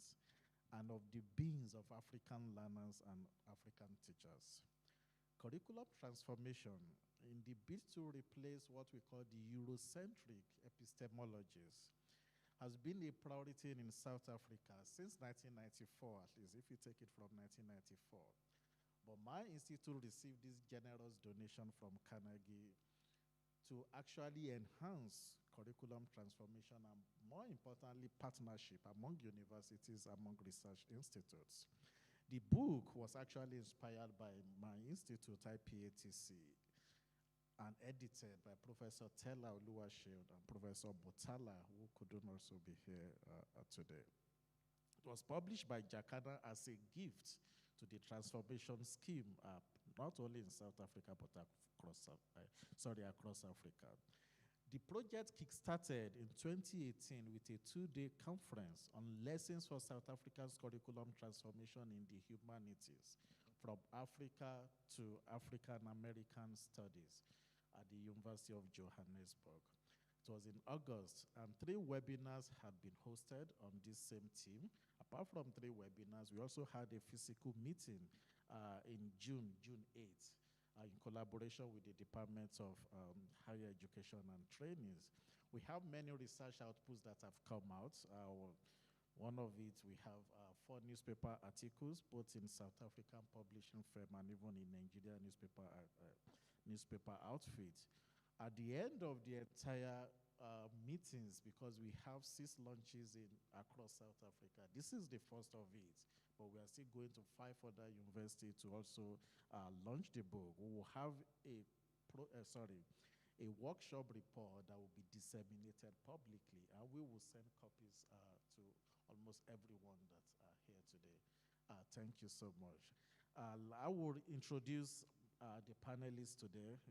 students and of the beings of African learners and African teachers. Curriculum transformation in the bid to replace what we call the Eurocentric epistemologies has been a priority in South Africa since 1994, at least, if you take it from 1994. But my institute received this generous donation from Carnegie to actually enhance curriculum transformation and, more importantly, partnership among universities, among research institutes. The book was actually inspired by my institute, IPATC, and edited by Professor Tella Oluwashield and Professor Botala, who couldn't also be here today. It was published by Jakarta as a gift to the transformation scheme, not only in South Africa, but across Africa. The project kickstarted in 2018 with a 2-day conference on lessons for South Africa's curriculum transformation in the humanities, from Africa to African American studies at the University of Johannesburg. It was in August, and 3 webinars had been hosted on this same theme. Apart from 3 webinars, we also had a physical meeting in June 8th, in collaboration with the Department of Higher Education and Trainings. We have many research outputs that have come out. One of it, we have 4 newspaper articles, both in South African publishing firm and even in Nigerian newspaper outfit. At the end of the entire meetings, because we have 6 launches across South Africa, this is the first of it, but we are still going to 5 other universities to also launch the book. We will have a workshop report that will be disseminated publicly, and we will send copies to almost everyone that's here today. Thank you so much. I will introduce the panelists today.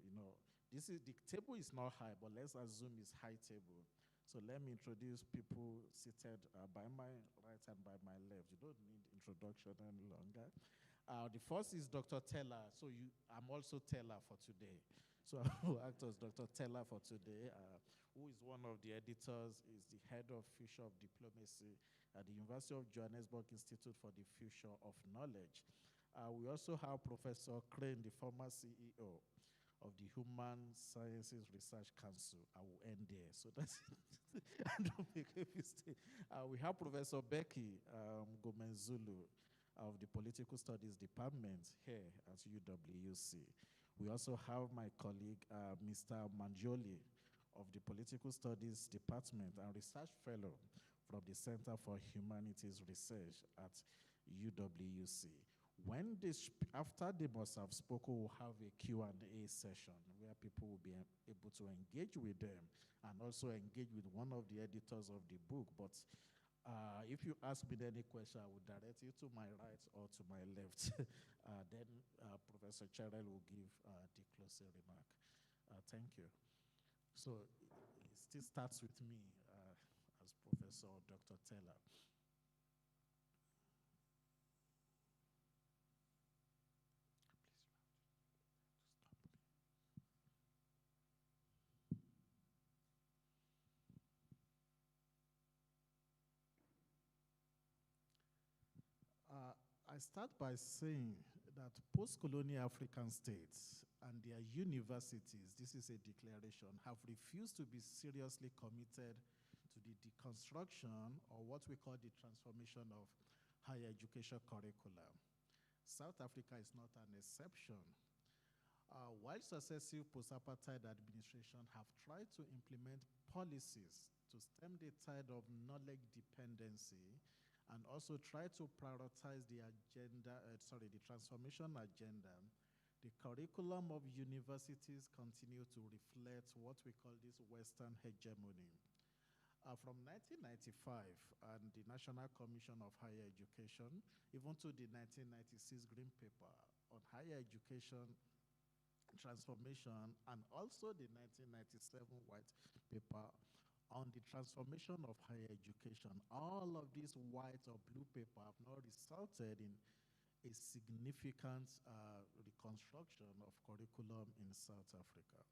The table is not high, but let's assume it's high table. So let me introduce people seated by my right and by my left. You don't need introduction any longer. The first is Dr. Teller. So I'm also Teller for today. So I will act as Dr. Teller for today, who is one of the editors, is the head of Future of Diplomacy at the University of Johannesburg Institute for the Future of Knowledge. We also have Professor Crane, the former CEO of the Human Sciences Research Council. I will end there. So that's I don't make a mistake. We have Professor Becky Gomenzulu of the Political Studies Department here at UWC. We also have my colleague, Mr. Mangioli of the Political Studies Department and Research Fellow from the Center for Humanities Research at UWC. After they must have spoken, we'll have a Q&A session where people will be able to engage with them and also engage with one of the editors of the book. But if you ask me any question, I will direct you to my right or to my left. Then Professor Cherel will give the closing remark. Thank you. So it still starts with me as Professor Dr. Teller. I start by saying that post-colonial African states and their universities, this is a declaration, have refused to be seriously committed to the deconstruction or what we call the transformation of higher education curricula. South Africa is not an exception. While successive post-apartheid administrations have tried to implement policies to stem the tide of knowledge dependency and also try to prioritize the agenda, the transformation agenda, the curriculum of universities continue to reflect what we call this Western hegemony. From 1995 and the National Commission of Higher Education, even to the 1996 Green Paper on Higher Education Transformation, and also the 1997 White Paper on the transformation of higher education, all of these white or blue paper have not resulted in a significant reconstruction of curriculum in South Africa.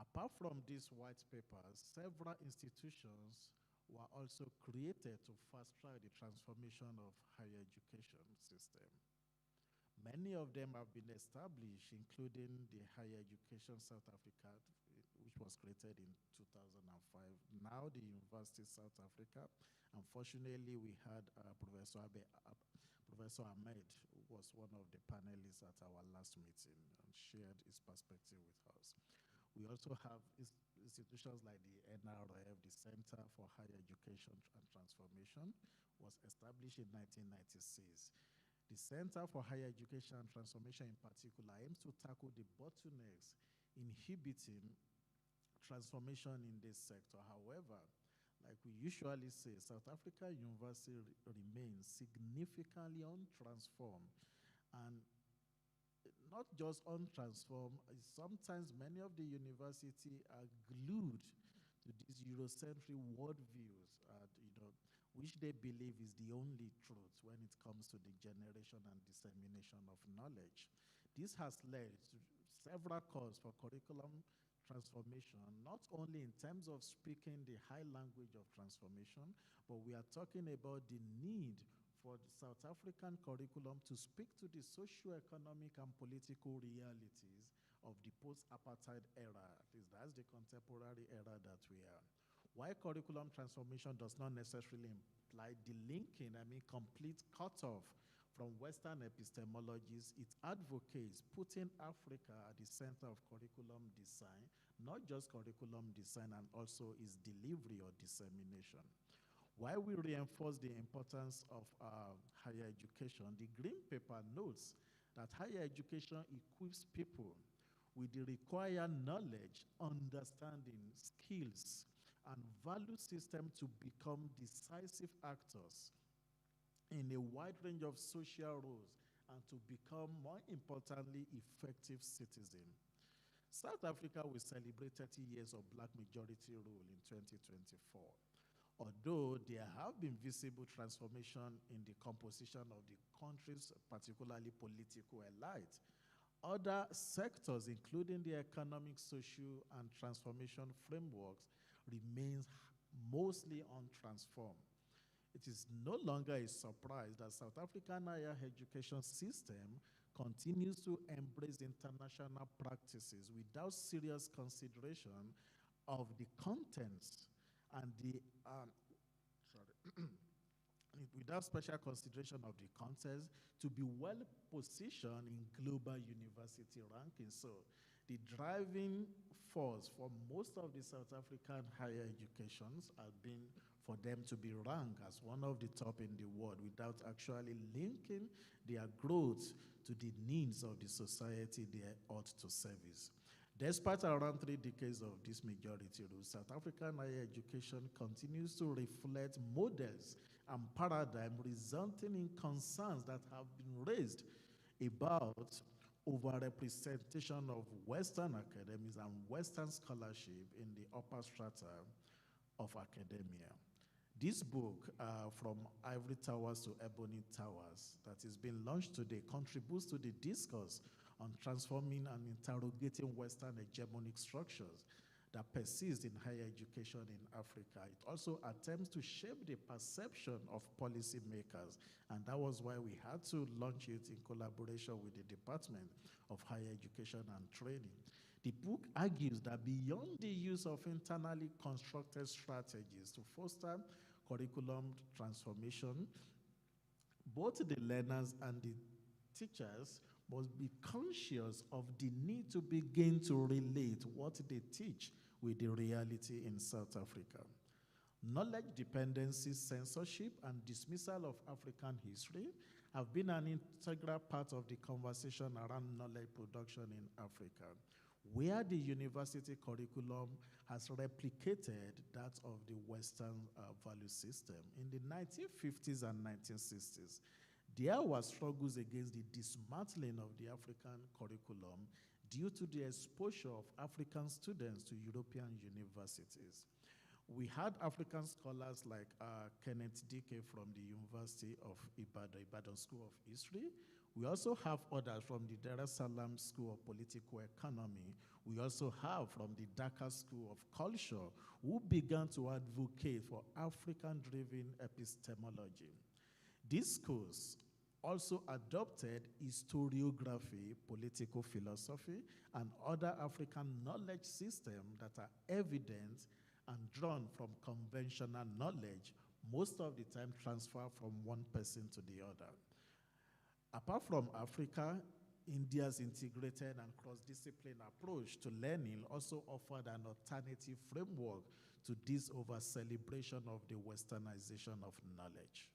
Apart from these white papers, several institutions were also created to fast-track the transformation of higher education system. Many of them have been established, including the Higher Education South Africa, which was created in 2005. Now the University of South Africa. Unfortunately, we had Professor Ahmed, who was one of the panelists at our last meeting and shared his perspective with us. We also have institutions like the NRF, the Center for Higher Education and Transformation, was established in 1996. The Center for Higher Education and Transformation in particular aims to tackle the bottlenecks inhibiting transformation in this sector. However, like we usually say, South Africa University remains significantly untransformed, and not just untransformed, sometimes many of the university are glued to these Eurocentric worldviews, which they believe is the only truth when it comes to the generation and dissemination of knowledge. This has led to several calls for curriculum transformation, not only in terms of speaking the high language of transformation, but we are talking about the need for the South African curriculum to speak to the socio-economic and political realities of the post-apartheid era. At least that's the contemporary era that we are. While curriculum transformation does not necessarily imply delinking, complete cutoff from Western epistemologies, it advocates putting Africa at the center of curriculum design, not just curriculum design, and also its delivery or dissemination. While we reinforce the importance of higher education, the Green Paper notes that higher education equips people with the required knowledge, understanding, skills, and value system to become decisive actors in a wide range of social roles and to become, more importantly, effective citizens. South Africa will celebrate 30 years of black majority rule in 2024. Although there have been visible transformation in the composition of the country's particularly political elite, other sectors, including the economic, social, and transformation frameworks, remains mostly untransformed. It is no longer a surprise that South African higher education system continues to embrace international practices without serious consideration of the contents and the, without special consideration of the contents to be well positioned in global university rankings. So the driving force for most of the South African higher educations have been for them to be ranked as one of the top in the world without actually linking their growth to the needs of the society they ought to service. Despite around 3 decades of this majority rule, South African higher education continues to reflect models and paradigms resulting in concerns that have been raised about overrepresentation of Western academics and Western scholarship in the upper strata of academia. This book, From Ivory Towers to Ebony Towers, that is being launched today, contributes to the discourse on transforming and interrogating Western hegemonic structures that persist in higher education in Africa. It also attempts to shape the perception of policymakers, and that was why we had to launch it in collaboration with the Department of Higher Education and Training. The book argues that beyond the use of internally constructed strategies to foster curriculum transformation, both the learners and the teachers must be conscious of the need to begin to relate what they teach with the reality in South Africa. Knowledge dependency, censorship, and dismissal of African history have been an integral part of the conversation around knowledge production in Africa, where the university curriculum has replicated that of the Western value system. In the 1950s and 1960s, there were struggles against the dismantling of the African curriculum due to the exposure of African students to European universities. We had African scholars like Kenneth Dike from the University of Ibadan School of History, We also have others from the Dar es Salaam School of Political Economy. We also have from the Dhaka School of Culture, who began to advocate for African-driven epistemology. These schools also adopted historiography, political philosophy, and other African knowledge systems that are evident and drawn from conventional knowledge, most of the time transferred from one person to the other. Apart from Africa, India's integrated and cross-discipline approach to learning also offered an alternative framework to this over-celebration of the westernization of knowledge.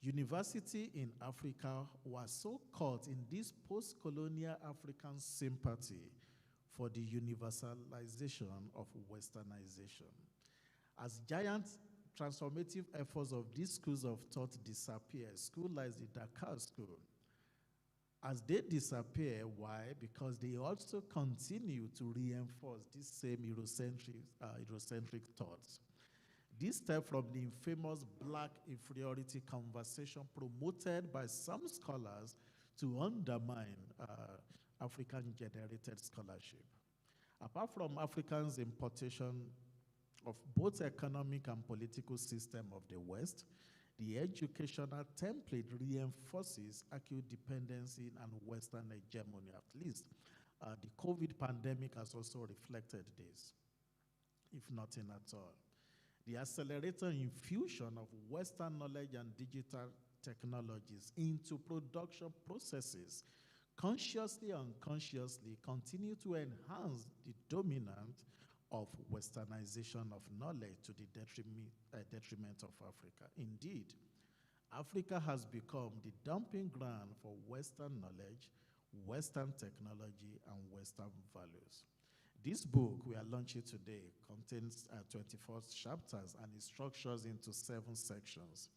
University in Africa was so caught in this post-colonial African sympathy for the universalization of westernization. As giant transformative efforts of these schools of thought disappear, schools like the Dakar School, as they disappear, why? Because they also continue to reinforce this same Eurocentric thoughts. This stems from the infamous black inferiority conversation promoted by some scholars to undermine African-generated scholarship. Apart from Africans' importation of both economic and political system of the West, the educational template reinforces acute dependency and Western hegemony. At least the COVID pandemic has also reflected this, if nothing at all. The accelerated infusion of Western knowledge and digital technologies into production processes consciously and unconsciously continue to enhance the dominance of westernization of knowledge to the detriment of Africa. Indeed, Africa has become the dumping ground for Western knowledge, Western technology, and Western values. This book we are launching today contains 24 chapters and is structured into 7 sections.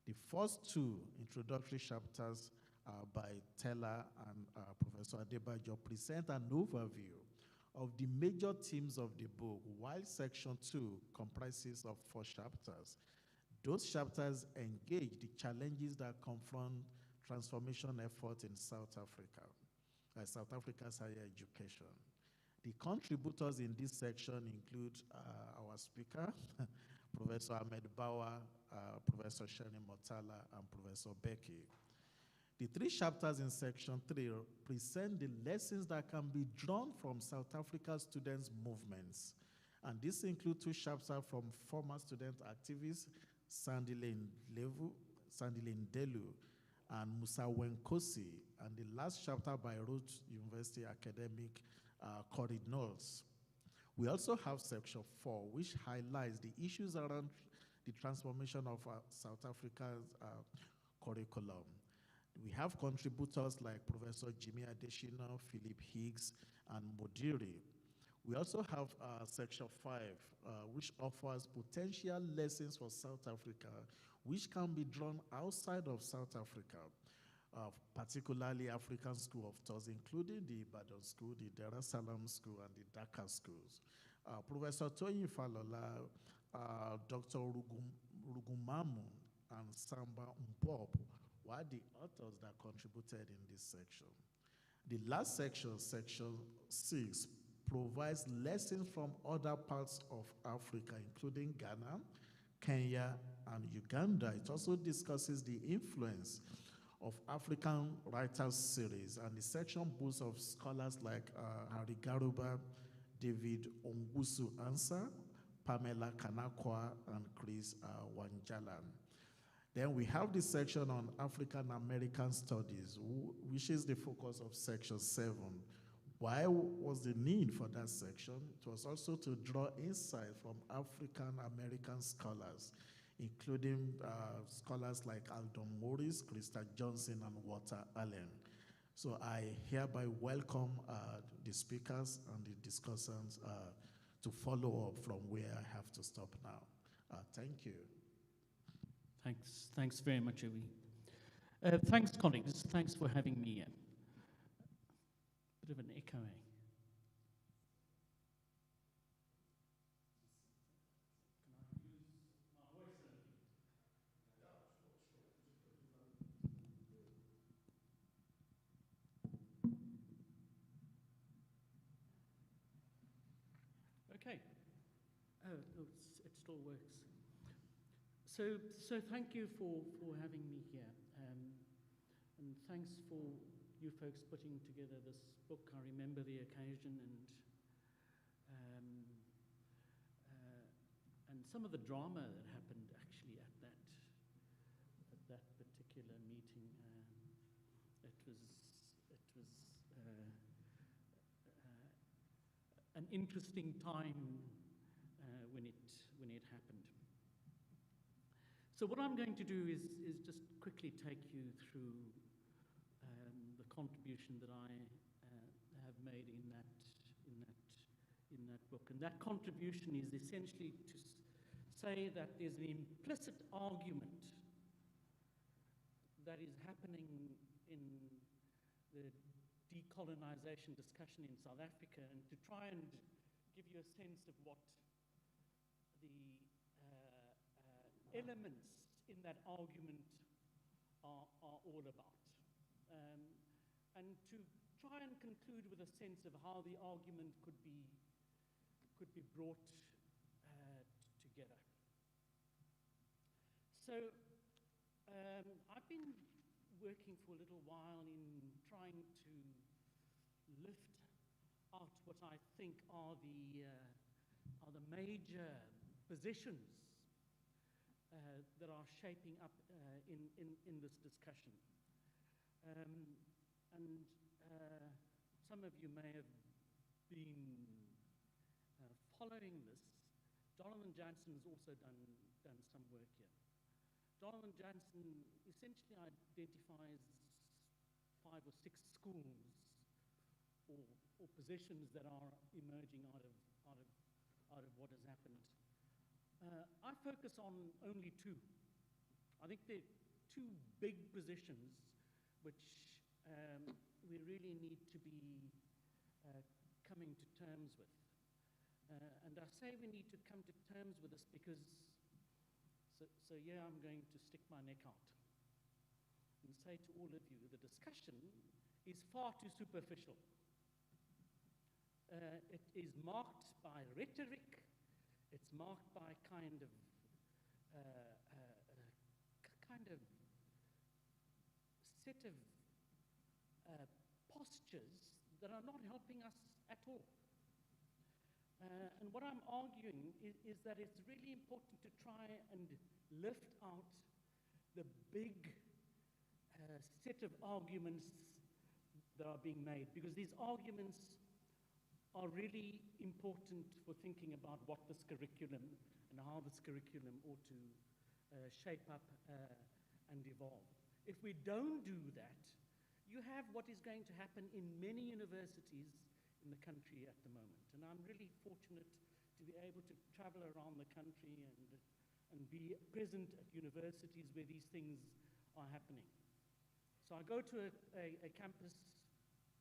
The first 2 introductory chapters by Teller and Professor Adebayo present an overview of the major themes of the book, while section 2 comprises of 4 chapters. Those chapters engage the challenges that confront transformation efforts in South Africa, South Africa's higher education. The contributors in this section include our speaker, Professor Ahmed Bawa, Professor Shani Motala, and Professor Becky. The 3 chapters in section 3 present the lessons that can be drawn from South Africa students' movements. And this includes 2 chapters from former student activists, Sandile Ndelu and Musa Wenkosi, and the last chapter by Rhodes University academic Corey Knowles. We also have section 4, which highlights the issues around the transformation of South Africa's curriculum. We have contributors like Professor Jimmy Adeshina, Philip Higgs, and Modiri. We also have section 5, which offers potential lessons for South Africa, which can be drawn outside of South Africa, particularly African School of Thought, including the Ibadan School, the Dar es Salaam School, and the Dhaka Schools. Professor Toyin Falola, Dr. Rugumamu, and Samba Mpopo were the authors that contributed in this section. The last section, section 6, provides lessons from other parts of Africa, including Ghana, Kenya, and Uganda. It also discusses the influence of African Writers Series, and the section boasts of scholars like Harry Garuba, David Ongusu Ansa, Pamela Kanakwa, and Chris Wanjalan. Then we have this section on African American Studies, which is the focus of section 7. Why was the need for that section? It was also to draw insight from African American scholars, including scholars like Aldon Morris, Krista Johnson, and Walter Allen. So I hereby welcome the speakers and the discussants to follow up from where I have to stop now. Thank you. Thanks very much, Obi. Thanks, colleagues. Thanks for having me in. Bit of an echo, eh? Okay. Oh, it still works. So thank you for having me here. And thanks for you folks putting together this book. I remember the occasion and some of the drama that happened actually at that particular meeting. It was an interesting time when it happened. So what I'm going to do is just quickly take you through the contribution that I have made in that book, and that contribution is essentially to say that there's an implicit argument that is happening in the decolonization discussion in South Africa, and to try and give you a sense of what the elements in that argument are all about, and to try and conclude with a sense of how the argument could be brought together. So I've been working for a little while in trying to lift out what I think are the major positions that are shaping up in this discussion. And some of you may have been following this. Jonathan Jansen has also done some work here. Jonathan Jansen essentially identifies 5 or 6 schools or positions that are emerging out of what has happened. I focus on only 2. I think there are 2 big positions which we really need to be coming to terms with. And I say we need to come to terms with this because, so yeah, I'm going to stick my neck out and say to all of you, the discussion is far too superficial. It is marked by rhetoric. It's marked by kind of set of postures that are not helping us at all. And what I'm arguing is that it's really important to try and lift out the big set of arguments that are being made, because these arguments are really important for thinking about what this curriculum and how this curriculum ought to shape up and evolve. If we don't do that, you have what is going to happen in many universities in the country at the moment. And I'm really fortunate to be able to travel around the country and be present at universities where these things are happening. So I go to a campus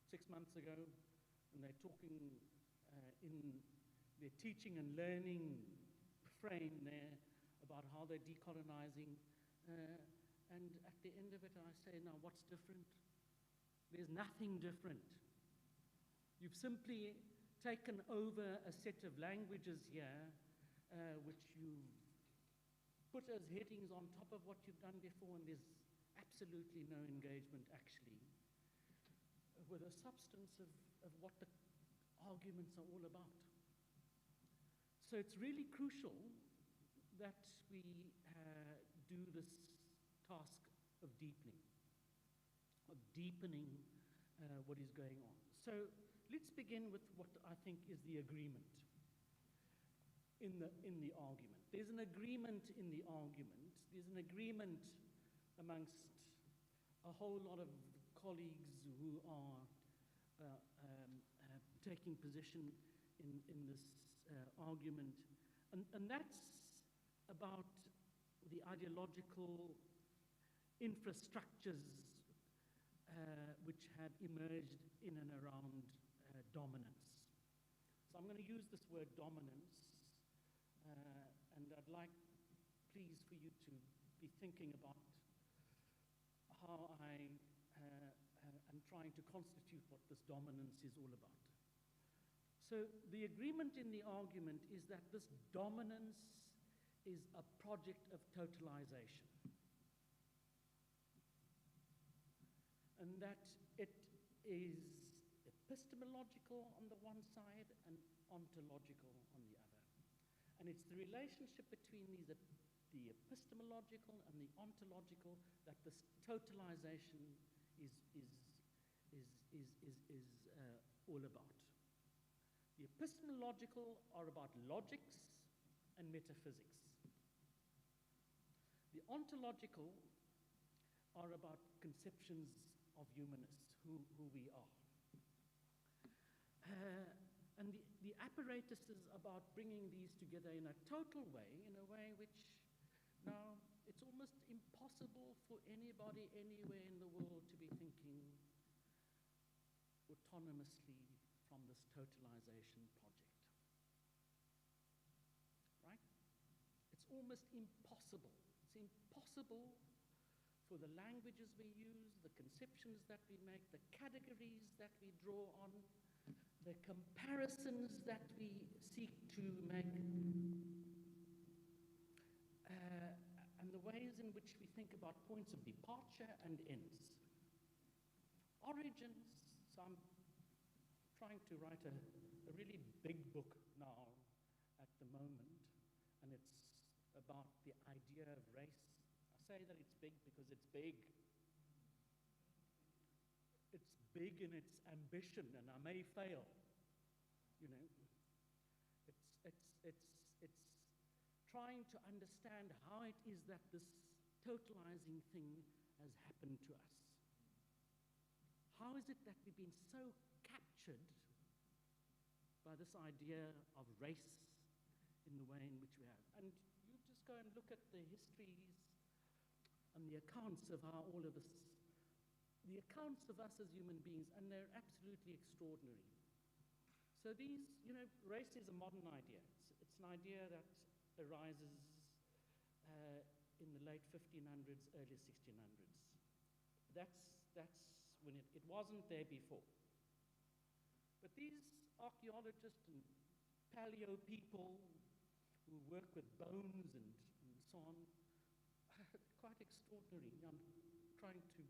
6 months ago, and they're talking in their teaching and learning frame there about how they're decolonizing. And at the end of it, I say, now what's different? There's nothing different. You've simply taken over a set of languages here, which you've put as headings on top of what you've done before, and there's absolutely no engagement, actually, with the substance of what the arguments are all about. So it's really crucial that we do this task of deepening what is going on. So let's begin with what I think is the agreement in the argument. There's an agreement in the argument. There's an agreement amongst a whole lot of colleagues who are taking position in this argument. And that's about the ideological infrastructures which have emerged in and around dominance. So I'm going to use this word dominance, and I'd like, please, for you to be thinking about how I am trying to constitute what this dominance is all about. So the agreement in the argument is that this dominance is a project of totalization. And that it is epistemological on the one side and ontological on the other. And it's the relationship between the epistemological and the ontological that this totalization is all about. The epistemological are about logics and metaphysics. The ontological are about conceptions of humanists, who we are. And the apparatus is about bringing these together in a total way, in a way which now it's almost impossible for anybody anywhere in the world to be thinking autonomously from this totalization project. Right? It's almost impossible. It's impossible for the languages we use, the conceptions that we make, the categories that we draw on, the comparisons that we seek to make, and the ways in which we think about points of departure and ends. Origins, so I'm trying to write a really big book now at the moment, and it's about the idea of race. I say that it's big because it's big. It's big in its ambition, and I may fail. You know, it's trying to understand how it is that this totalizing thing has happened to us. How is it that we've been so captured by this idea of race in the way in which we have? And you just go and look at the histories and the accounts of how all of us, the accounts of us as human beings, and they're absolutely extraordinary. So these, you know, race is a modern idea. It's an idea that arises in the late 1500s, early 1600s. That's when it wasn't there before. But these archaeologists and paleo people who work with bones and so on, quite extraordinary. I'm trying to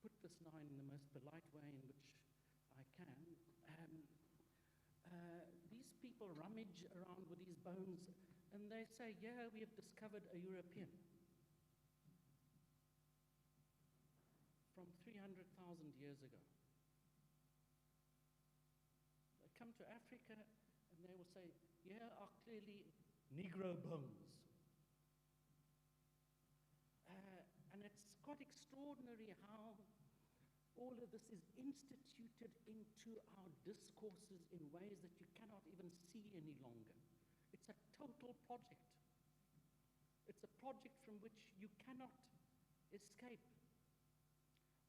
put this now in the most polite way in which I can. These people rummage around with these bones and they say, yeah, we have discovered a European. From 300,000 years ago. They come to Africa and they will say, yeah, are clearly Negro bones. And it's quite extraordinary how all of this is instituted into our discourses in ways that you cannot even see any longer. It's a total project. It's a project from which you cannot escape.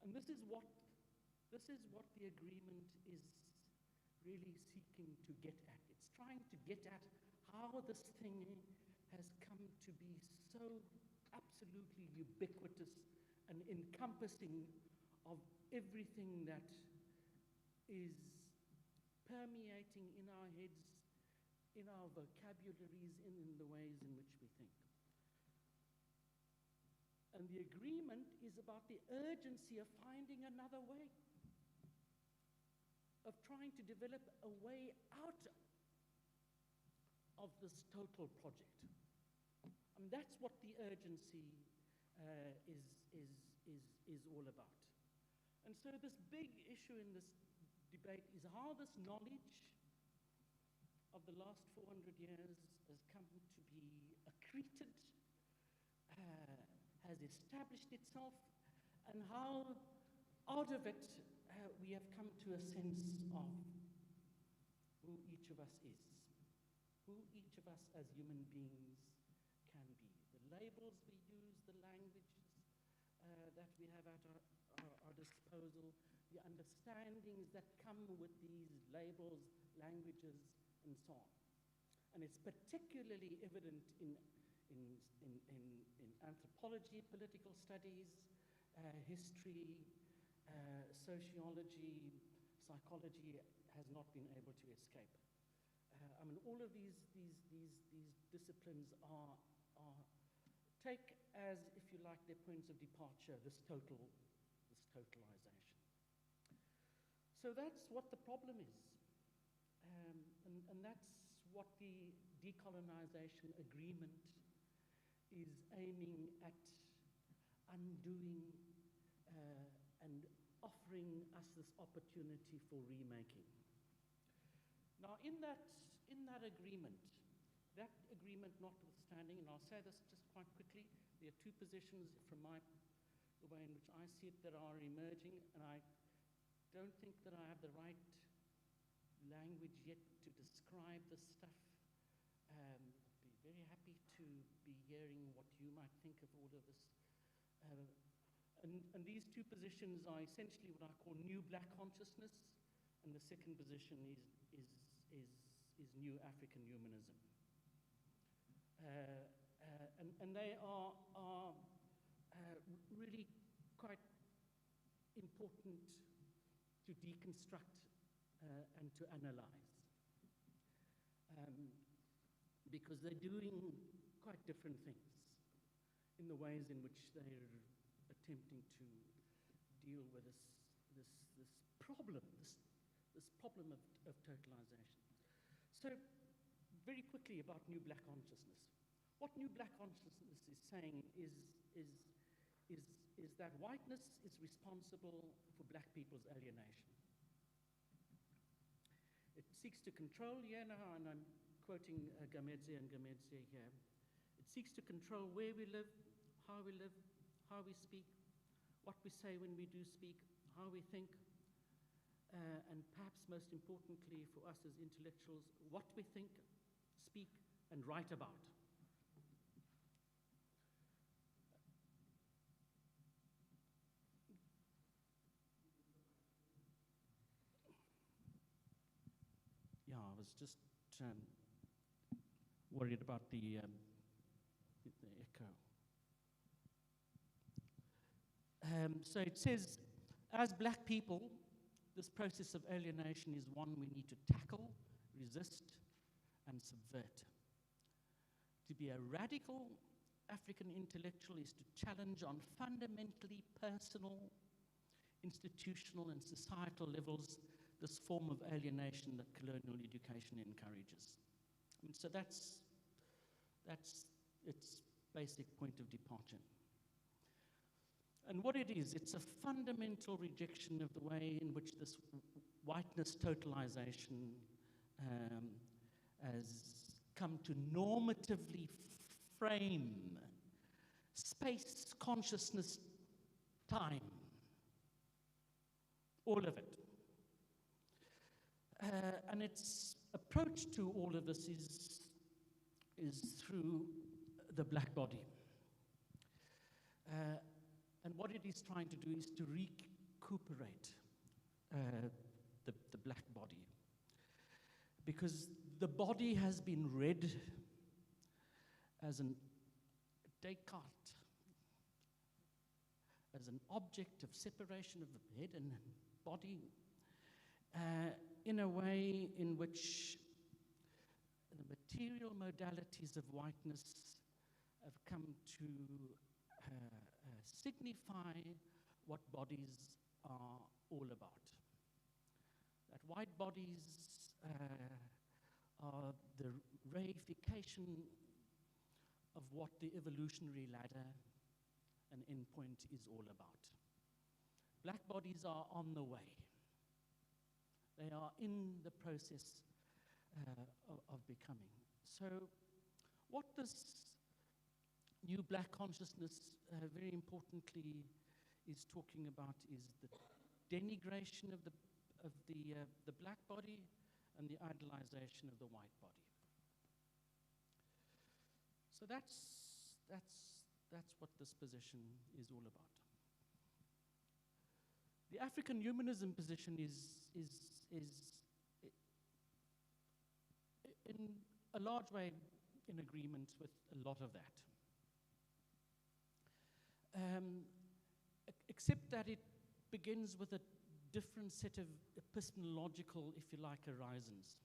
And this is what the agreement is really seeking to get at. It's trying to get at how this thing has come to be so absolutely ubiquitous and encompassing of everything that is permeating in our heads, in our vocabularies, in the ways in which we think. And the agreement is about the urgency of finding another way, of trying to develop a way out of this total project. And that's what the urgency is all about. And so this big issue in this debate is how this knowledge of the last 400 years has come to be accreted, has established itself, and how out of it we have come to a sense of who each of us is, who each of us as human beings can be. The labels we use, the languages that we have at our disposal, the understandings that come with these labels, languages, and so on. And it's particularly evident in anthropology, political studies, history, sociology, psychology, has not been able to escape. I mean, all of these disciplines are take as, if you like, their points of departure, this totalization. So that's what the problem is. And that's what the decolonization agreement is aiming at undoing and offering us this opportunity for remaking. Now, in that agreement, notwithstanding, and I'll say this just quite quickly, there are two positions from the way in which I see it that are emerging, and I don't think that I have the right language yet to describe this stuff. I'd be very happy to be hearing what you might think of all of this. And these two positions are essentially what I call new black consciousness, and the second position is new African humanism. And they are really quite important to deconstruct and to analyze. Because they're doing quite different things in the ways in which they're attempting to deal with this problem of totalization. So, very quickly about new black consciousness. What new black consciousness is saying is that whiteness is responsible for black people's alienation. It seeks to control, and I'm quoting Gamedze here. It seeks to control where we live, how we speak, what we say when we do speak, how we think, and perhaps most importantly for us as intellectuals, what we think, speak, and write about. Yeah, I was just worried about the echo. So it says, as black people, this process of alienation is one we need to tackle, resist, and subvert. To be a radical African intellectual is to challenge on fundamentally personal, institutional, and societal levels this form of alienation that colonial education encourages. And so that's its basic point of departure. And what it is, it's a fundamental rejection of the way in which this whiteness totalization has come to normatively frame space, consciousness, time, all of it. And its approach to all of this is through the black body. And what it is trying to do is to recuperate the black body. Because the body has been read as an Descartes, as an object of separation of the head and body, in a way in which the material modalities of whiteness have come to signify what bodies are all about. That white bodies are the reification of what the evolutionary ladder and endpoint is all about. Black bodies are on the way. They are in the process of becoming. So what this new black consciousness, very importantly, is talking about is the denigration of the black body and the idolization of the white body. So that's what this position is all about. The African humanism position is in a large way in agreement with a lot of that. Except that it begins with a different set of epistemological, if you like, horizons.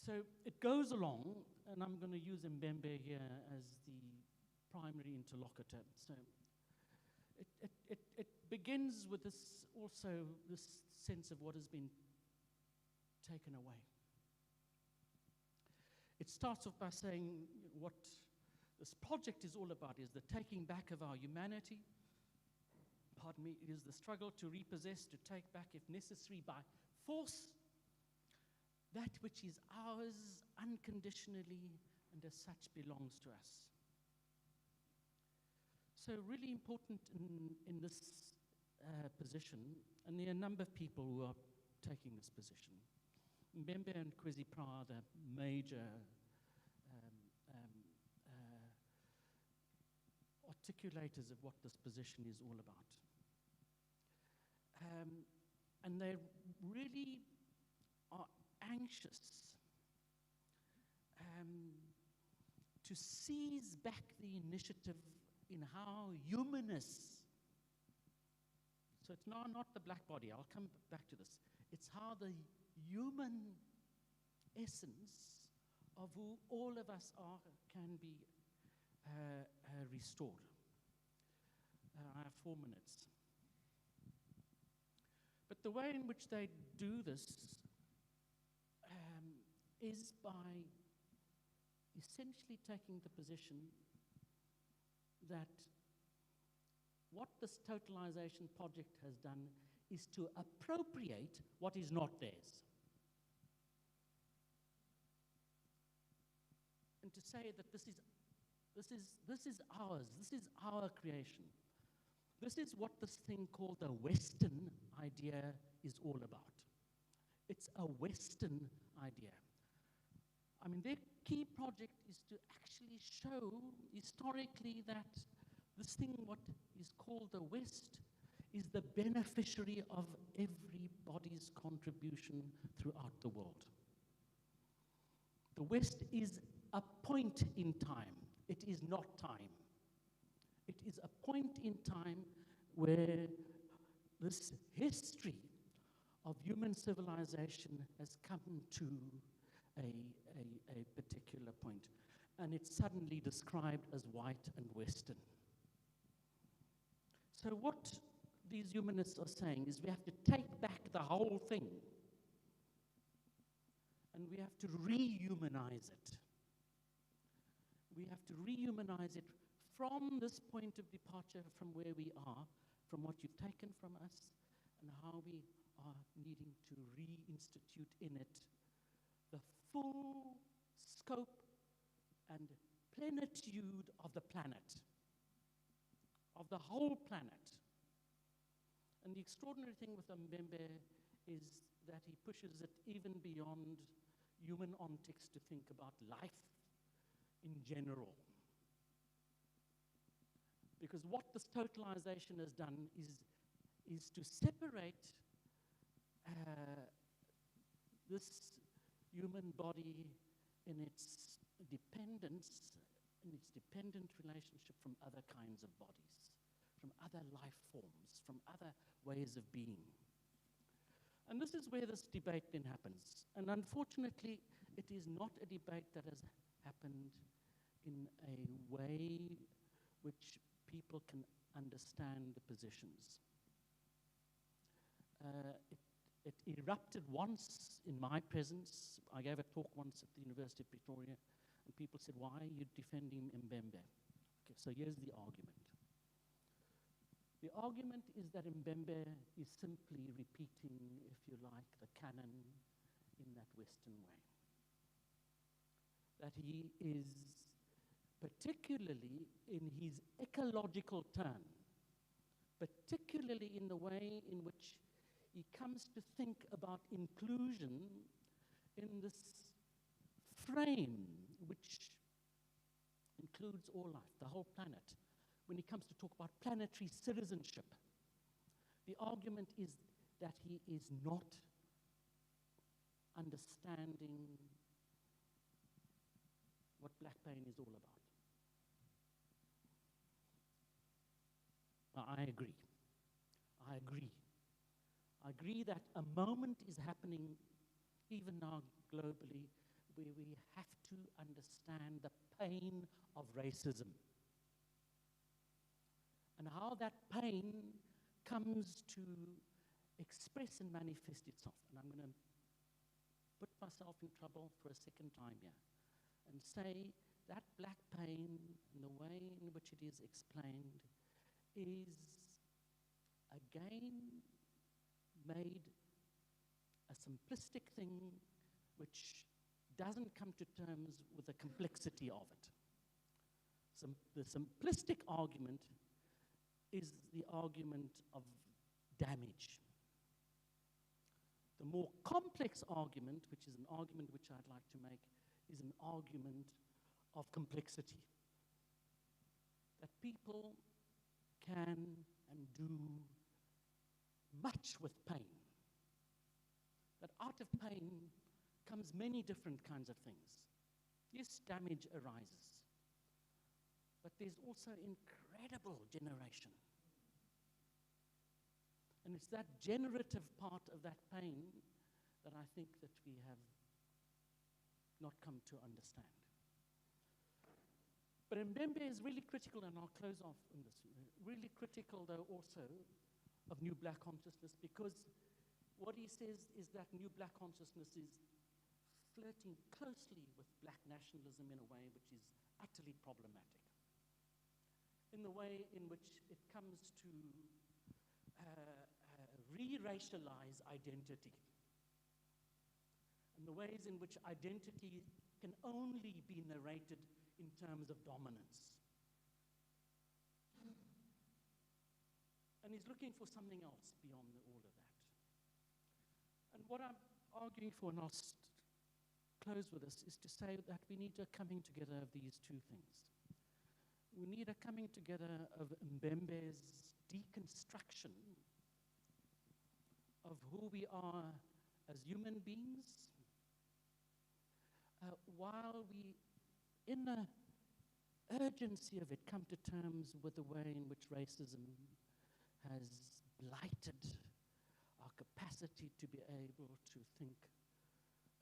So it goes along, and I'm going to use Mbembe here as the primary interlocutor. So it begins with this sense of what has been taken away. It starts off by saying what this project is all about is the taking back of our humanity. Pardon me, it is the struggle to repossess, to take back, if necessary, by force, that which is ours unconditionally and as such belongs to us. So really important in this position, and there are a number of people who are taking this position. Mbembe and Kwesi Pra are the major articulators of what this position is all about. And they really are anxious to seize back the initiative in how humanists, so it's not the black body, I'll come back to this, it's how the human essence of who all of us are can be restored. I have 4 minutes. But the way in which they do this is by essentially taking the position that what this totalization project has done is to appropriate what is not theirs. And to say that this is ours, this is our creation. This is what this thing called the Western idea is all about. It's a Western idea. I mean, their key project is to actually show historically that this thing, what is called the West, is the beneficiary of everybody's contribution throughout the world. The West is a point in time. It is not time. It is a point in time where this history of human civilization has come to a particular point, and it's suddenly described as white and Western. So what these humanists are saying is we have to take back the whole thing, and we have to rehumanize it. We have to rehumanize it from this point of departure, from where we are, from what you've taken from us, and how we are needing to reinstitute in it the full scope and plenitude of the planet, of the whole planet. And the extraordinary thing with Mbembe is that he pushes it even beyond human ontics to think about life in general. Because what this totalization has done is to separate this human body in its dependence, in its dependent relationship from other kinds of bodies, from other life forms, from other ways of being. And this is where this debate then happens. And unfortunately, it is not a debate that has happened in a way which people can understand the positions. It erupted once in my presence. I gave a talk once at the University of Pretoria, and people said, why are you defending Mbembe? Okay, so here's the argument. The argument is that Mbembe is simply repeating, if you like, the canon in that Western way. That he is, particularly in his ecological turn, particularly in the way in which he comes to think about inclusion in this frame which includes all life, the whole planet. When he comes to talk about planetary citizenship, the argument is that he is not understanding what black pain is all about. I agree. I agree. I agree that a moment is happening even now globally where we have to understand the pain of racism and how that pain comes to express and manifest itself. And I'm going to put myself in trouble for a second time here and say that black pain and the way in which it is explained is again made a simplistic thing which doesn't come to terms with the complexity of it. The simplistic argument is the argument of damage. The more complex argument, which is an argument which I'd like to make, is an argument of complexity. That people can and do much with pain. That out of pain comes many different kinds of things. Yes, damage arises, but there's also incredible generation. And it's that generative part of that pain that I think that we have not come to understand. But Mbembe is really critical, and I'll close off on this, really critical though also of new black consciousness, because what he says is that new black consciousness is flirting closely with black nationalism in a way which is utterly problematic. In the way in which it comes to re-racialize identity. And the ways in which identity can only be narrated in terms of dominance. And he's looking for something else beyond all of that. And what I'm arguing for, and I'll close with this, is to say that we need a coming together of these two things. We need a coming together of Mbembe's deconstruction of who we are as human beings, while we, in the urgency of it, come to terms with the way in which racism has blighted our capacity to be able to think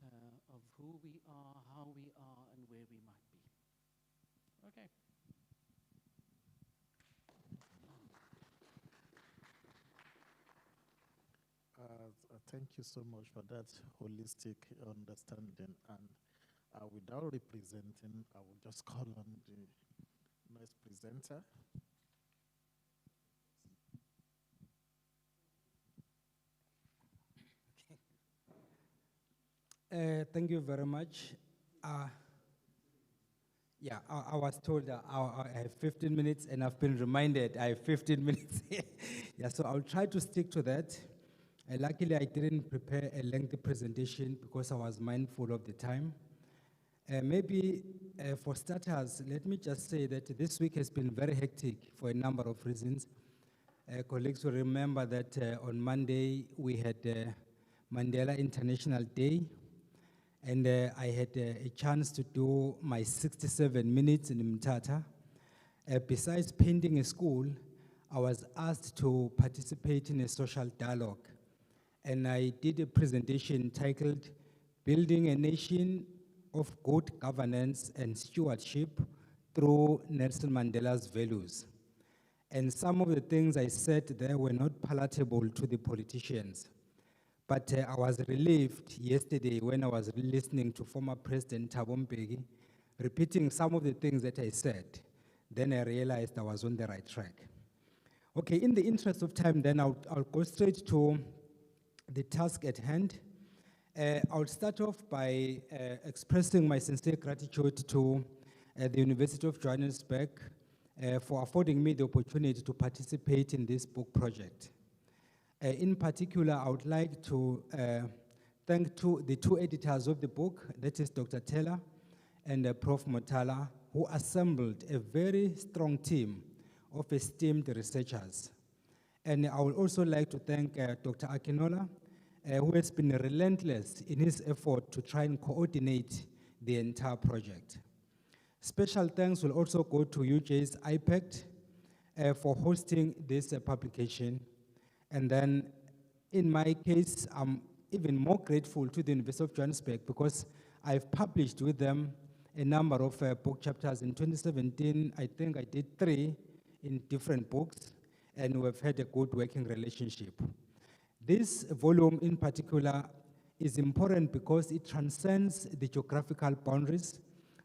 of who we are, how we are, and where we might be. Okay. Thank you so much for that holistic understanding. And without representing, I will just call on the next presenter. Thank you very much. Yeah, I was told that I have 15 minutes, and I've been reminded I have 15 minutes. Yeah, so I'll try to stick to that. Luckily, I didn't prepare a lengthy presentation because I was mindful of the time. Maybe for starters, let me just say that this week has been very hectic for a number of reasons. Colleagues will remember that on Monday we had Mandela International Day, and I had a chance to do my 67 minutes in Mthatha. Besides painting a school, I was asked to participate in a social dialogue. And I did a presentation titled Building a Nation of Good Governance and Stewardship Through Nelson Mandela's Values. And some of the things I said there were not palatable to the politicians. But I was relieved yesterday when I was listening to former President Thabo Mbeki repeating some of the things that I said. Then I realized I was on the right track. Okay, in the interest of time, then I'll go straight to the task at hand. I'll start off by expressing my sincere gratitude to the University of Johannesburg for affording me the opportunity to participate in this book project. In particular, I would like to thank the two editors of the book, that is Dr. Taylor and Prof. Motala, who assembled a very strong team of esteemed researchers. And I would also like to thank Dr. Akinola, who has been relentless in his effort to try and coordinate the entire project. Special thanks will also go to UJ's IPACT, for hosting this publication. And then in my case, I'm even more grateful to the University of Johannesburg because I've published with them a number of book chapters. In 2017, I think I did 3 in different books, and we've had a good working relationship. This volume in particular is important because it transcends the geographical boundaries.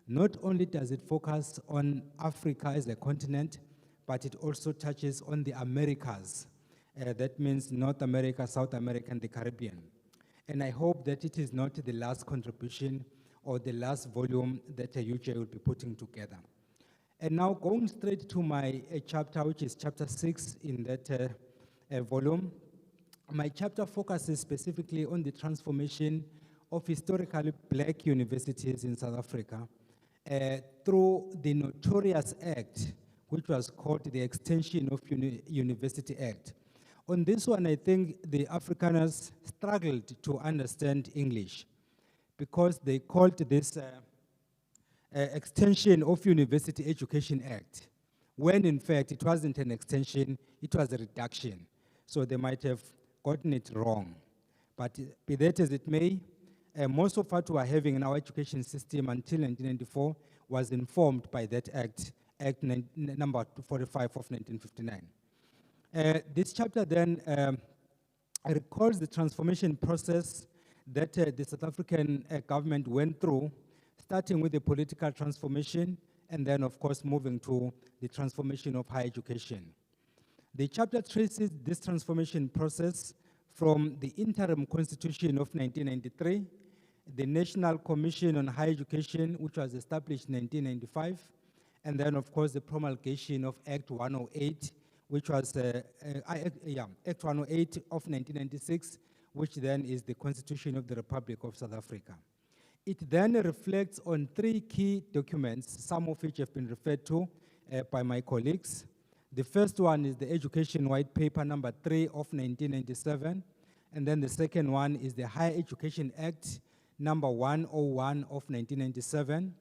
Not only does it focus on Africa as a continent, but it also touches on the Americas. That means North America, South America, and the Caribbean. And I hope that it is not the last contribution or the last volume that UJ will be putting together. And now going straight to my chapter, which is chapter 6 in that volume. My chapter focuses specifically on the transformation of historically black universities in South Africa through the notorious act, which was called the Extension of University Act. On this one, I think the Afrikaners struggled to understand English because they called this Extension of University Education Act, when in fact it wasn't an extension, it was a reduction. So they might have gotten it wrong. But be that as it may, most of what we are having in our education system until 1994 was informed by that act, number 45 of 1959. This chapter then recalls the transformation process that the South African government went through, starting with the political transformation and then, of course, moving to the transformation of higher education. The chapter traces this transformation process from the interim constitution of 1993, the National Commission on Higher Education, which was established in 1995, and then, of course, the promulgation of Act 108, which was Act 108 of 1996, which then is the Constitution of the Republic of South Africa. It then reflects on 3 key documents, some of which have been referred to by my colleagues. The first one is the Education White Paper number 3 of 1997, and then the second one is the Higher Education Act number 101 of 1997,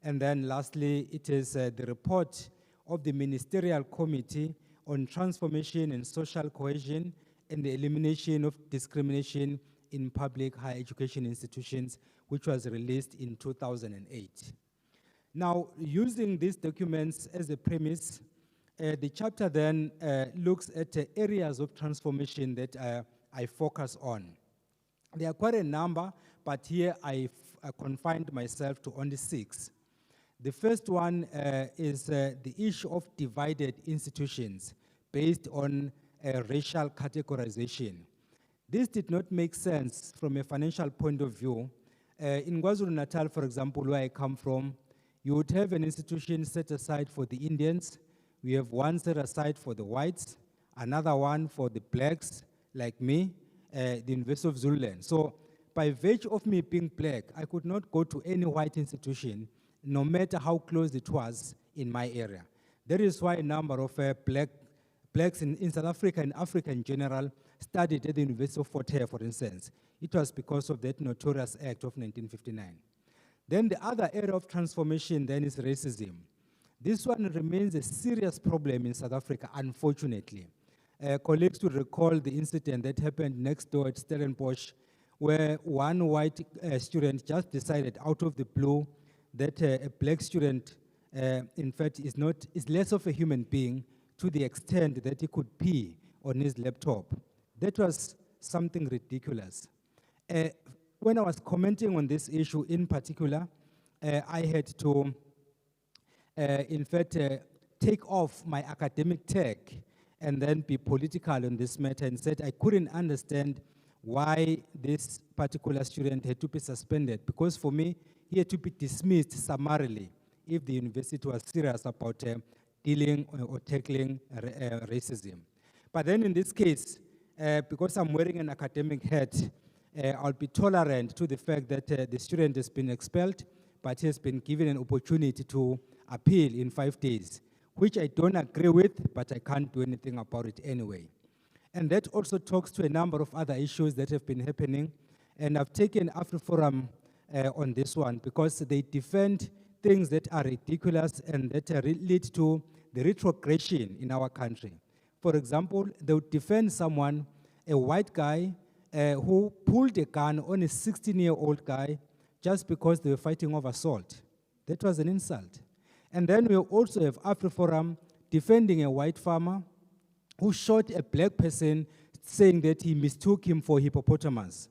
and then lastly, it is the report of the Ministerial Committee on Transformation and Social Cohesion and the Elimination of Discrimination in Public Higher Education Institutions, which was released in 2008. Now, using these documents as a premise, the chapter then looks at areas of transformation that I focus on. There are quite a number, but here I confined myself to only 6. The first one is the issue of divided institutions based on racial categorization. This did not make sense from a financial point of view. In KwaZulu-Natal, for example, where I come from, you would have an institution set aside for the Indians. We have one set aside for the whites, another one for the blacks, like me, the University of Zululand. So by virtue of me being black, I could not go to any white institution, no matter how close it was in my area. That is why a number of blacks in South Africa and Africa in general studied at the University of Fort Hare, for instance. It was because of that notorious act of 1959. Then the other area of transformation then is racism. This one remains a serious problem in South Africa, unfortunately. Colleagues will recall the incident that happened next door at Stellenbosch, where one white student just decided out of the blue that a black student, in fact, is less of a human being to the extent that he could pee on his laptop. That was something ridiculous. When I was commenting on this issue in particular, I had to, in fact, take off my academic tag and then be political on this matter and said I couldn't understand why this particular student had to be suspended, because for me, he had to be dismissed summarily if the university was serious about dealing or tackling racism. But then in this case, because I'm wearing an academic hat, I'll be tolerant to the fact that the student has been expelled, but he has been given an opportunity to appeal in 5 days, which I don't agree with, but I can't do anything about it anyway. And that also talks to a number of other issues that have been happening. And I've taken AfriForum on this one because they defend things that are ridiculous and that lead to the retrogression in our country. For example, they would defend someone, a white guy, who pulled a gun on a 16-year-old guy just because they were fighting over salt. That was an insult. And then we also have AfriForum defending a white farmer who shot a black person saying that he mistook him for hippopotamus.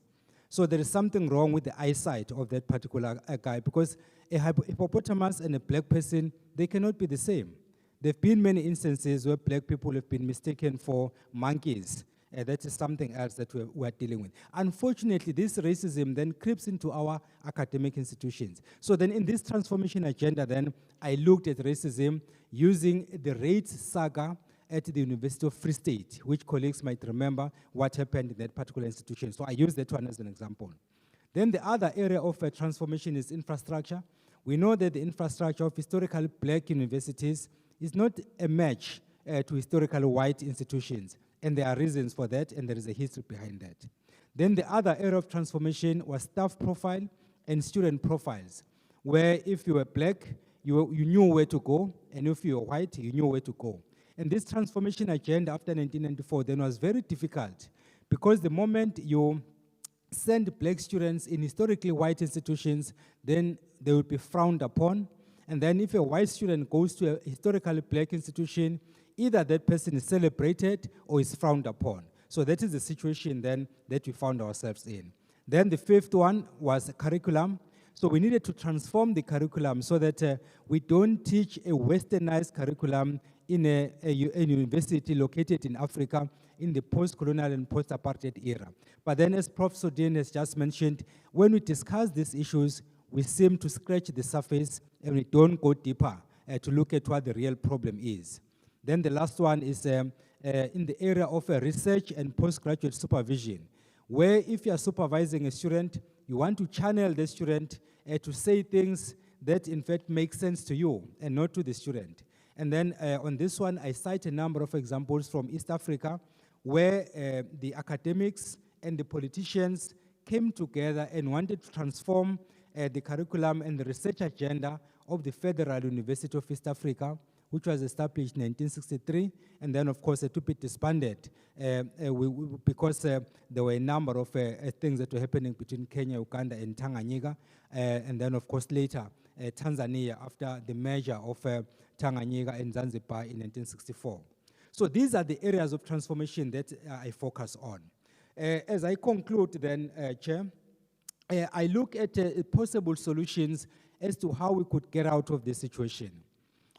So there is something wrong with the eyesight of that particular guy, because a hippopotamus and a black person, they cannot be the same. There have been many instances where black people have been mistaken for monkeys. That is something else that we're dealing with. Unfortunately, this racism then creeps into our academic institutions. So then in this transformation agenda, then I looked at racism using the race saga at the University of Free State, which colleagues might remember what happened in that particular institution. So I use that one as an example. Then the other area of transformation is infrastructure. We know that the infrastructure of historical black universities is not a match to historical white institutions. And there are reasons for that, and there is a history behind that. Then the other area of transformation was staff profile and student profiles, where if you were black, you knew where to go, and if you were white, you knew where to go. And this transformation agenda after 1994 then was very difficult, because the moment you send black students in historically white institutions, then they would be frowned upon. And then if a white student goes to a historically black institution, either that person is celebrated or is frowned upon. So that is the situation then that we found ourselves in. Then the fifth one was curriculum. So we needed to transform the curriculum so that we don't teach a westernized curriculum in a university located in Africa in the post-colonial and post-apartheid era. But then, as Prof. Sodin has just mentioned, when we discuss these issues, we seem to scratch the surface and we don't go deeper to look at what the real problem is. Then the last one is in the area of research and postgraduate supervision, where if you are supervising a student, you want to channel the student to say things that in fact make sense to you and not to the student. And then on this one, I cite a number of examples from East Africa where the academics and the politicians came together and wanted to transform the curriculum and the research agenda of the Federal University of East Africa, which was established in 1963, and then, of course, to be disbanded because there were a number of things that were happening between Kenya, Uganda, and Tanganyika, and then, of course, later, Tanzania, after the merger of Tanganyika and Zanzibar in 1964. So these are the areas of transformation that I focus on. As I conclude then, Chair, I look at possible solutions as to how we could get out of this situation.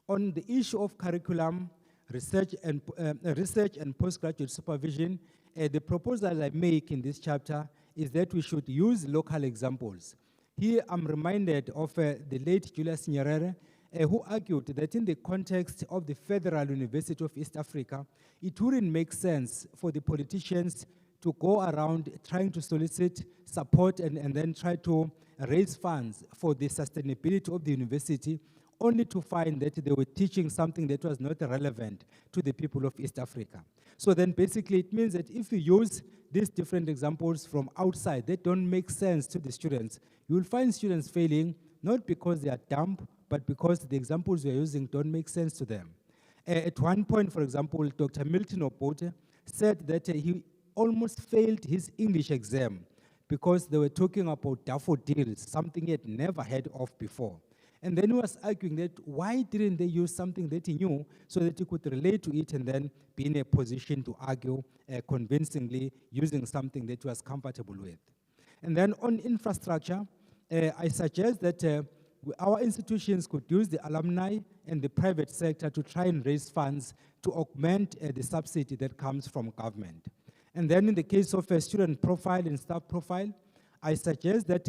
On the issue of curriculum, research and postgraduate supervision, the proposal I make in this chapter is that we should use local examples. Here I'm reminded of the late Julius Nyerere, who argued that in the context of the Federal University of East Africa, it wouldn't make sense for the politicians to go around trying to solicit support and then try to raise funds for the sustainability of the university, only to find that they were teaching something that was not relevant to the people of East Africa. So then basically it means that if you use these different examples from outside that don't make sense to the students, you will find students failing, not because they are dumb, but because the examples we are using don't make sense to them. At one point, for example, Dr. Milton Obote said that he almost failed his English exam because they were talking about daffodils, something he had never heard of before. And then he was arguing that why didn't they use something that he knew so that he could relate to it and then be in a position to argue convincingly using something that he was comfortable with. And then on infrastructure, I suggest that our institutions could use the alumni and the private sector to try and raise funds to augment the subsidy that comes from government. And then in the case of a student profile and staff profile, I suggest that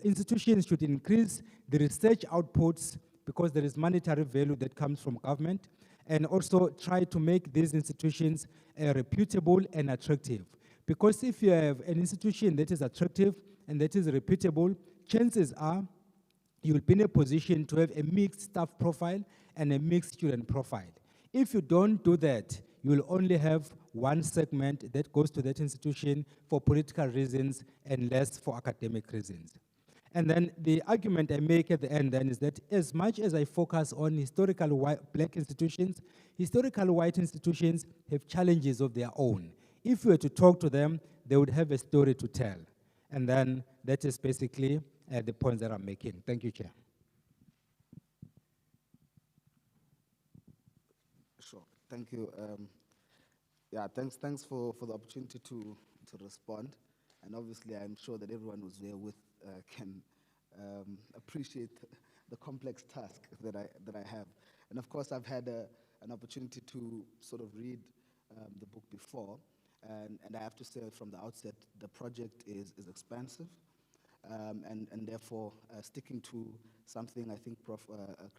institutions should increase the research outputs because there is monetary value that comes from government, and also try to make these institutions reputable and attractive. Because if you have an institution that is attractive and that is reputable, chances are you'll be in a position to have a mixed staff profile and a mixed student profile. If you don't do that, you will only have one segment that goes to that institution for political reasons and less for academic reasons. And then the argument I make at the end then is that as much as I focus on historical black institutions, historical white institutions have challenges of their own. If you were to talk to them, they would have a story to tell. And then that is basically the points that I'm making. Thank you, Chair. Sure. Thank you. Yeah, thanks for the opportunity to respond. And obviously, I'm sure that everyone who's here with can appreciate the complex task that I have. And of course, I've had an opportunity to sort of read the book before, and I have to say from the outset, the project is expansive, and therefore sticking to something I think Prof.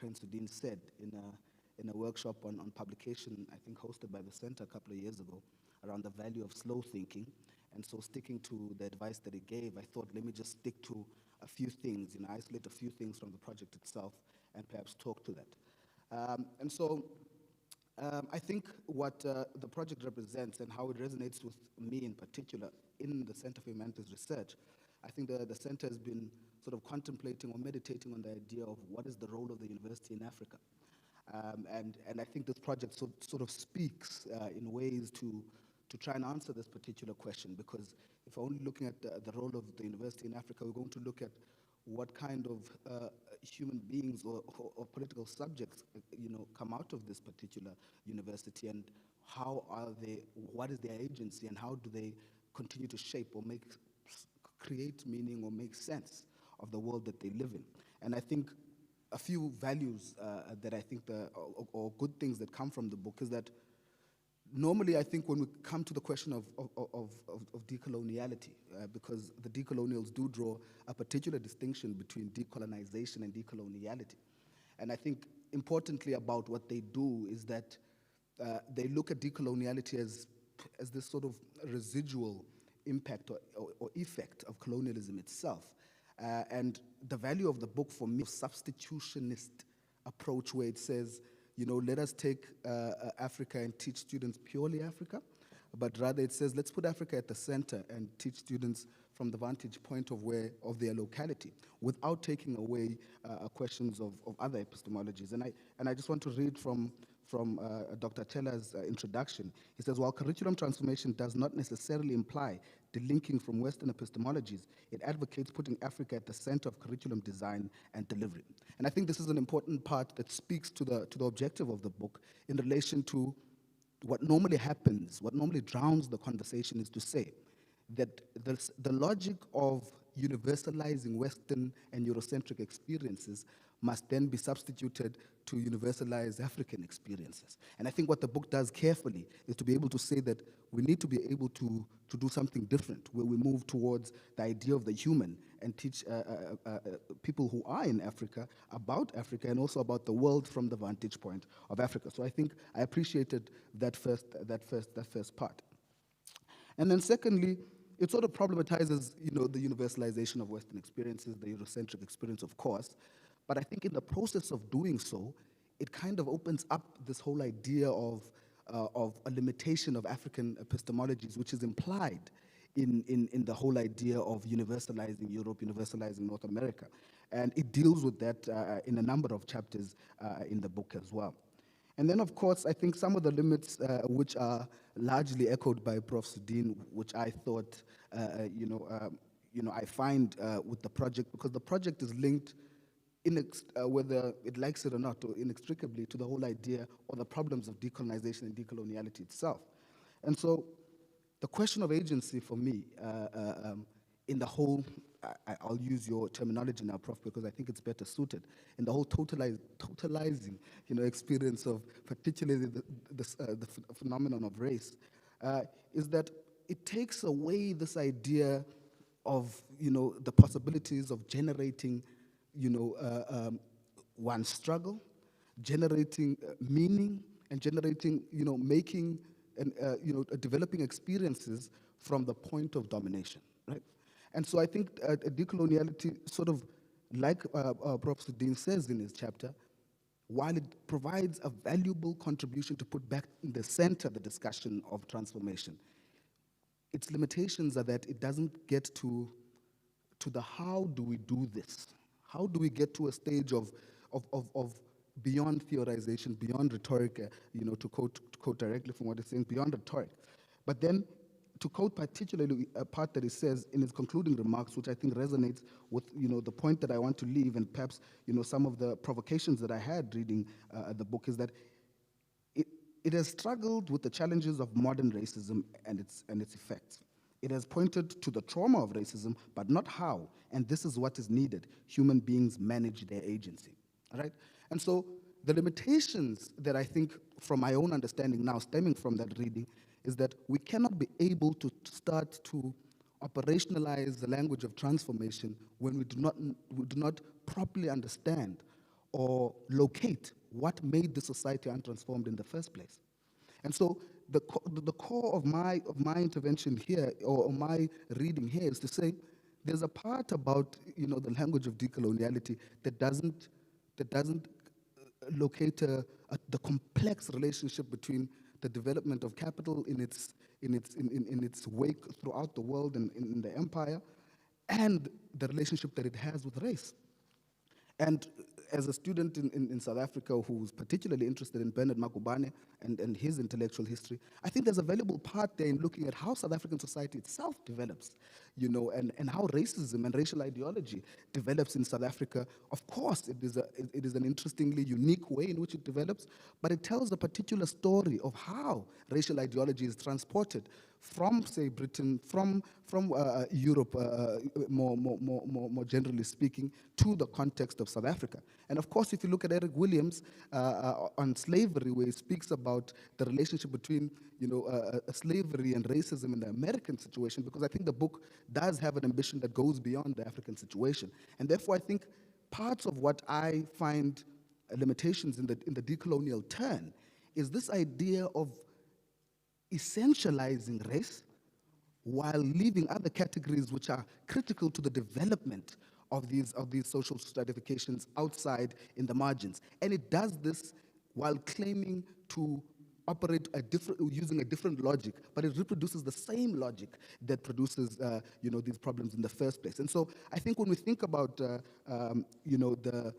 Krensuddin said in a workshop on publication, I think hosted by the center a couple of years ago, around the value of slow thinking. And so sticking to the advice that he gave, I thought, let me just stick to a few things, isolate a few things from the project itself and perhaps talk to that. And so I think what the project represents and how it resonates with me in particular in the Center for Humanities Research, I think the center has been sort of contemplating or meditating on the idea of what is the role of the university in Africa. And I think this project sort of speaks in ways to try and answer this particular question, because if we're only looking at the role of the university in Africa, we're going to look at what kind of human beings or political subjects come out of this particular university, and what is their agency, and how do they continue to shape or create meaning or make sense of the world that they live in. And I think a few values that I think or good things that come from the book is that normally, I think when we come to the question of decoloniality, because the decolonials do draw a particular distinction between decolonization and decoloniality. And I think importantly about what they do is that they look at decoloniality as this sort of residual impact or effect of colonialism itself. And the value of the book for me is a substitutionist approach where it says, let us take Africa and teach students purely Africa, but rather it says, let's put Africa at the center and teach students from the vantage point of their locality, without taking away questions of other epistemologies. And I just want to read from Dr. Teller's introduction. He says, while curriculum transformation does not necessarily imply delinking from Western epistemologies, it advocates putting Africa at the center of curriculum design and delivery. And I think this is an important part that speaks to the objective of the book in relation to what normally happens, what normally drowns the conversation, is to say that the logic of universalizing Western and Eurocentric experiences must then be substituted to universalize African experiences. And I think what the book does carefully is to be able to say that we need to be able to do something different, where we move towards the idea of the human and teach people who are in Africa about Africa and also about the world from the vantage point of Africa. So I think I appreciated that first part. And then secondly, it sort of problematizes, the universalization of Western experiences, the Eurocentric experience, of course. But I think in the process of doing so, it kind of opens up this whole idea of a limitation of African epistemologies, which is implied in the whole idea of universalizing Europe, universalizing North America. And it deals with that in a number of chapters in the book as well. And then, of course, I think some of the limits, which are largely echoed by Prof. Sudin, which I thought, I find with the project, because the project is linked, whether it likes it or not, or inextricably, to the whole idea or the problems of decolonization and decoloniality itself. And so the question of agency for me, in the whole, I'll use your terminology now, Prof, because I think it's better suited, in the whole totalizing experience of particularly the phenomenon of race, is that it takes away this idea of the possibilities of generating one struggle, generating meaning, and generating, making and developing experiences from the point of domination, right? And so I think decoloniality, sort of like Prof. Sudin says in his chapter, while it provides a valuable contribution to put back in the center the discussion of transformation, its limitations are that it doesn't get to to the how do we do this? How do we get to a stage of beyond theorization, beyond rhetoric, to quote directly from what it's saying, beyond rhetoric. But then to quote particularly a part that it says in its concluding remarks, which I think resonates with the point that I want to leave, and perhaps some of the provocations that I had reading the book, is that it has struggled with the challenges of modern racism and its effects. It has pointed to the trauma of racism, but not how, and this is what is needed. Human beings manage their agency, all right? And so the limitations that I think, from my own understanding now, stemming from that reading, is that we cannot be able to start to operationalize the language of transformation when we do not properly understand or locate what made the society untransformed in the first place. And so the core of my intervention here, or my reading here, is to say there's a part about the language of decoloniality that doesn't locate the complex relationship between the development of capital in its wake throughout the world and in the empire, and the relationship that it has with race. And as a student in South Africa who's particularly interested in Bernard Magubane and his intellectual history, I think there's a valuable part there in looking at how South African society itself develops, and how racism and racial ideology develops in South Africa. Of course, it is an interestingly unique way in which it develops, but it tells a particular story of how racial ideology is transported from, say, Britain, from Europe, more generally speaking, to the context of South Africa. And of course, if you look at Eric Williams on slavery, where he speaks about the relationship between slavery and racism in the American situation, because I think the book does have an ambition that goes beyond the African situation. And therefore, I think parts of what I find limitations in the decolonial turn is this idea of essentializing race while leaving other categories which are critical to the development of these social stratifications outside in the margins. And it does this while claiming to operate using a different logic, but it reproduces the same logic that produces these problems in the first place. And so I think when we think about the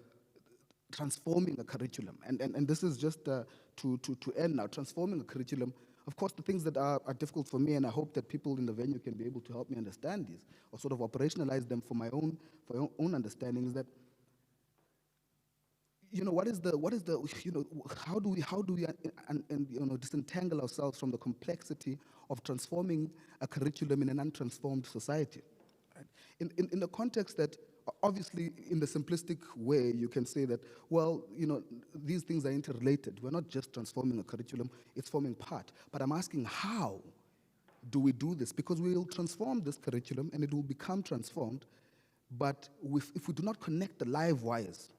transforming a curriculum, and this is just to end now, transforming a curriculum. Of course, the things that are difficult for me, and I hope that people in the venue can be able to help me understand these, or sort of operationalize them for my own understanding, is that how do we disentangle ourselves from the complexity of transforming a curriculum in an untransformed society, right? In the context that, obviously, in the simplistic way, you can say that, well, these things are interrelated. We're not just transforming a curriculum, it's forming part. But I'm asking, how do we do this? Because we will transform this curriculum and it will become transformed, but if we do not connect the live wires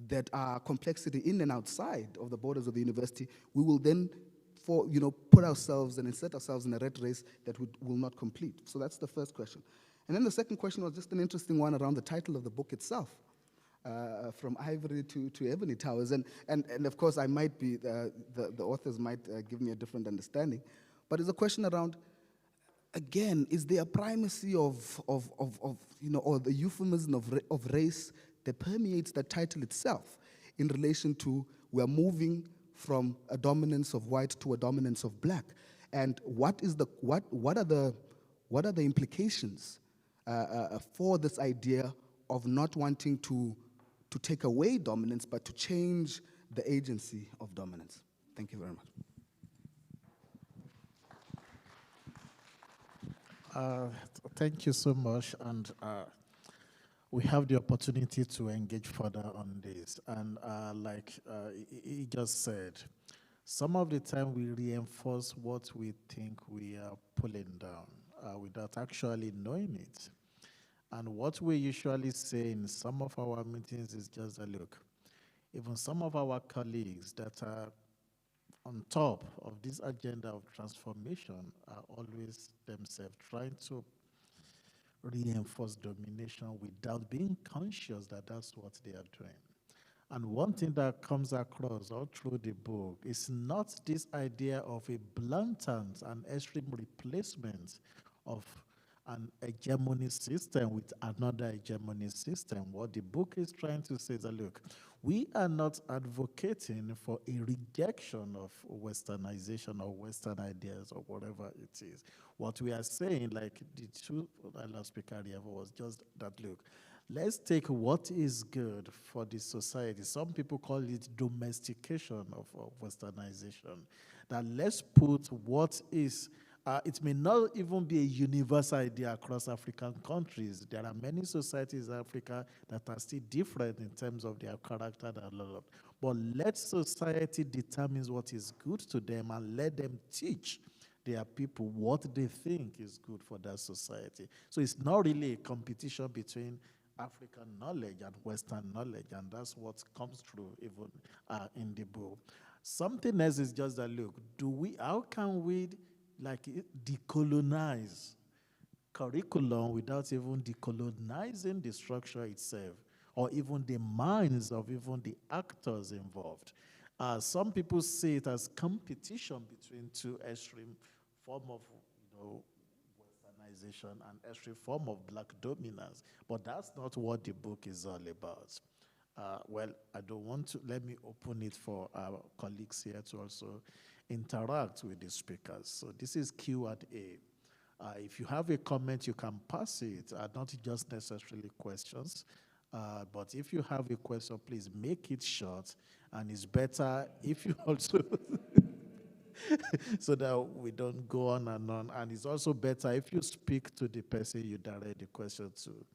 that are complexity in and outside of the borders of the university, we will then put ourselves and insert ourselves in a rat race that we will not complete. So that's the first question. And then the second question was just an interesting one around the title of the book itself, from Ivory to Ebony Towers. And of course, I might be, the authors might give me a different understanding. But it's a question around, again, is there a primacy of or the euphemism of race that permeates the title itself in relation to we're moving from a dominance of white to a dominance of black? And what are the implications for this idea of not wanting to take away dominance, but to change the agency of dominance? Thank you very much. Thank you so much, and we have the opportunity to engage further on this. And like he just said, some of the time we reinforce what we think we are pulling down without actually knowing it. And what we usually say in some of our meetings is just a look. Even some of our colleagues that are on top of this agenda of transformation are always themselves trying to reinforce domination without being conscious that that's what they are doing. And one thing that comes across all through the book is not this idea of a blatant and extreme replacement of an hegemony system with another hegemony system. What the book is trying to say is that, look, we are not advocating for a rejection of Westernization or Western ideas or whatever it is. What we are saying, like the two last speaker here, was just that, look, let's take what is good for the society. Some people call it domestication of Westernization. That let's put what is, it may not even be a universal idea across African countries. There are many societies in Africa that are still different in terms of their character and all of. But let society determine what is good to them and let them teach their people what they think is good for that society. So it's not really a competition between African knowledge and Western knowledge, and that's what comes through even in the book. Something else is just that, look, how can we decolonize curriculum without even decolonizing the structure itself, or even the minds of even the actors involved? Some people see it as competition between two extreme form of, Westernization and extreme form of black dominance. But that's not what the book is all about. Well, I don't want to, let me open it for our colleagues here to also interact with the speakers. So this is Q&A. If you have a comment, you can pass it, not just necessarily questions. But if you have a question, please make it short. And it's better if you also, so that we don't go on and on. And it's also better if you speak to the person you direct the question to.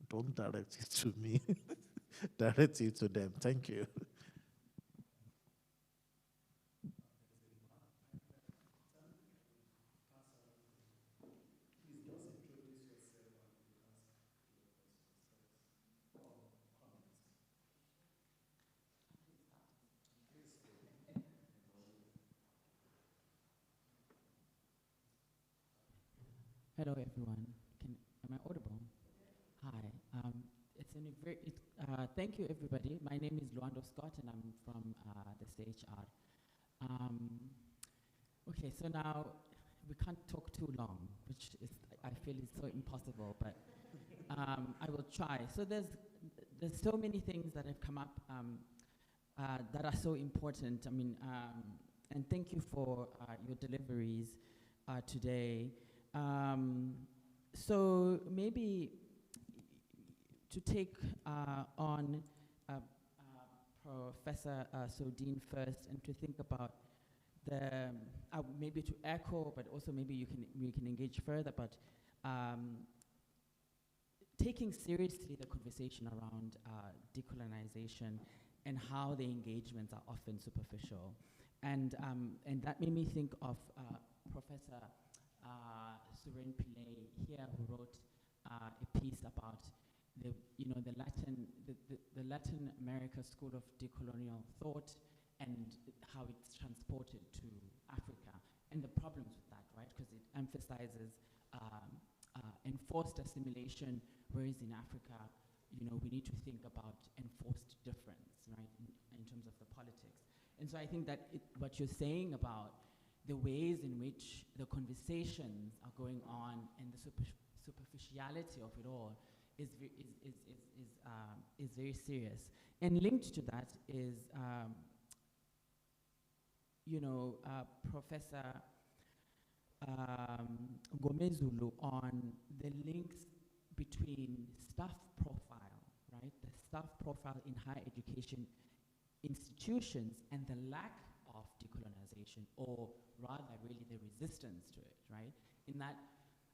Don't direct it to me. Direct it to them. Thank you. Hello, everyone. Am I audible? Hi. Thank you, everybody. My name is Luando Scott, and I'm from the CHR. Okay, so now we can't talk too long, which is, I feel is so impossible, but I will try. So there's so many things that have come up that are so important. I mean, and thank you for your deliveries today. So maybe to take on Professor Sodine first, and to think about the, maybe to echo, but also maybe we can engage further, but taking seriously the conversation around decolonization and how the engagements are often superficial. And that made me think of Professor Suren Pillay here, who wrote a piece about the Latin America School of Decolonial Thought and how it's transported to Africa and the problems with that, right? Because it emphasizes enforced assimilation, whereas in Africa, we need to think about enforced difference, right, in terms of the politics. And so I think that what you're saying about the ways in which the conversations are going on and the superficiality of it all is very serious. And linked to that is, Professor Gomezulu on the links between staff profile, right? The staff profile in higher education institutions and the lack of decolonization, or rather really the resistance to it, right? In that,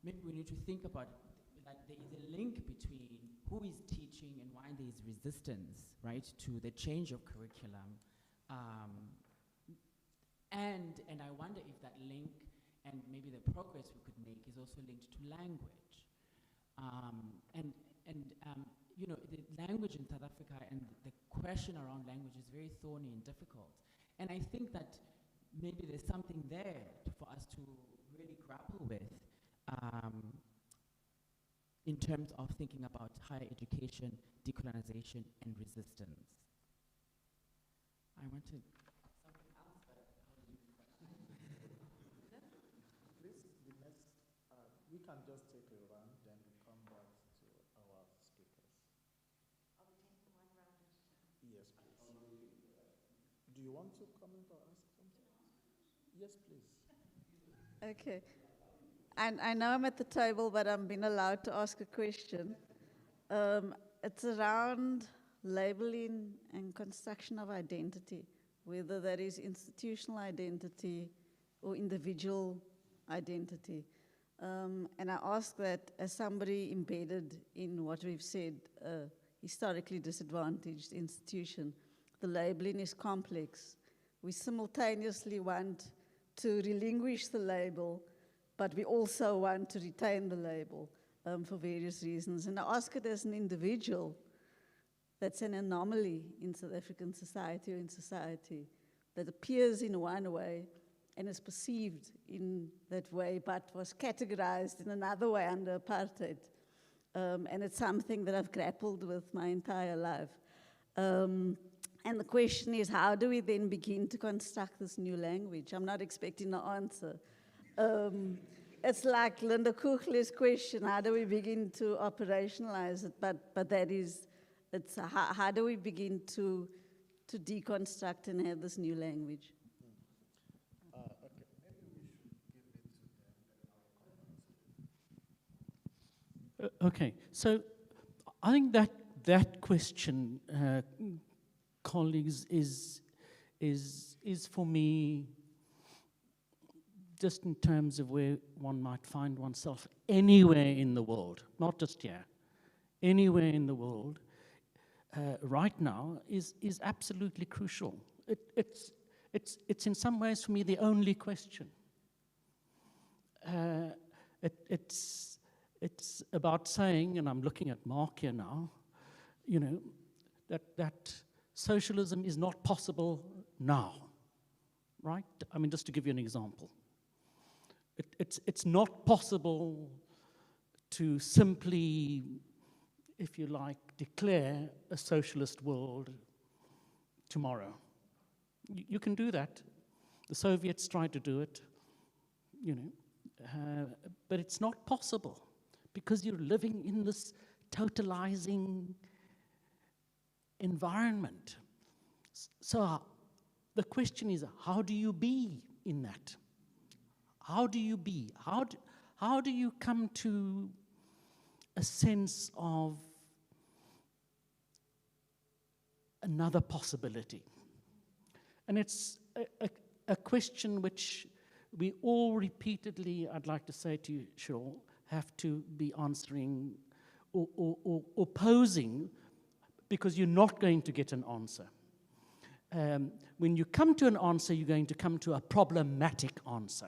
maybe we need to think about that there is a link between who is teaching and why there is resistance, right, to the change of curriculum. And I wonder if that link and maybe the progress we could make is also linked to language. The language in South Africa and the question around language is very thorny and difficult. And I think that maybe there's something there for us to really grapple with in terms of thinking about higher education, decolonization, and resistance. I want to something else, but Please, the next, we can just take a round, then we come back to our speakers. Are we taking one round at a time? Yes, please. Do you want to comment or ask something? Yes, please. Okay. And I know I'm at the table, but I'm being allowed to ask a question. It's around labeling and construction of identity, whether that is institutional identity or individual identity. And I ask that as somebody embedded in what we've said, historically disadvantaged institution, the labeling is complex. We simultaneously want to relinquish the label, but we also want to retain the label for various reasons. And I ask it as an individual that's an anomaly in South African society or in society that appears in one way and is perceived in that way, but was categorized in another way under apartheid. And it's something that I've grappled with my entire life. And the question is, how do we then begin to construct this new language? I'm not expecting an answer. It's like Linda Kuchler's question, how do we begin to operationalize it? But that is, it's how do we begin to deconstruct and have this new language? Okay, maybe we should give it to them, then I'll comment. Okay, so I think that question, colleagues, is for me, just in terms of where one might find oneself anywhere in the world, not just here, anywhere in the world, right now is absolutely crucial. It's in some ways for me the only question. It's about saying, and I'm looking at Mark here now, you know, that socialism is not possible now, right? I mean, just to give you an example. It's not possible to simply, if you like, declare a socialist world tomorrow. You can do that. The Soviets tried to do it, you know, but it's not possible because you're living in this totalizing environment. So the question is, how do you be in that? How do you be? How do you come to a sense of another possibility? And it's a question which we all repeatedly, I'd like to say to you, Cheryl, have to be answering or posing, because you're not going to get an answer. When you come to an answer, you're going to come to a problematic answer.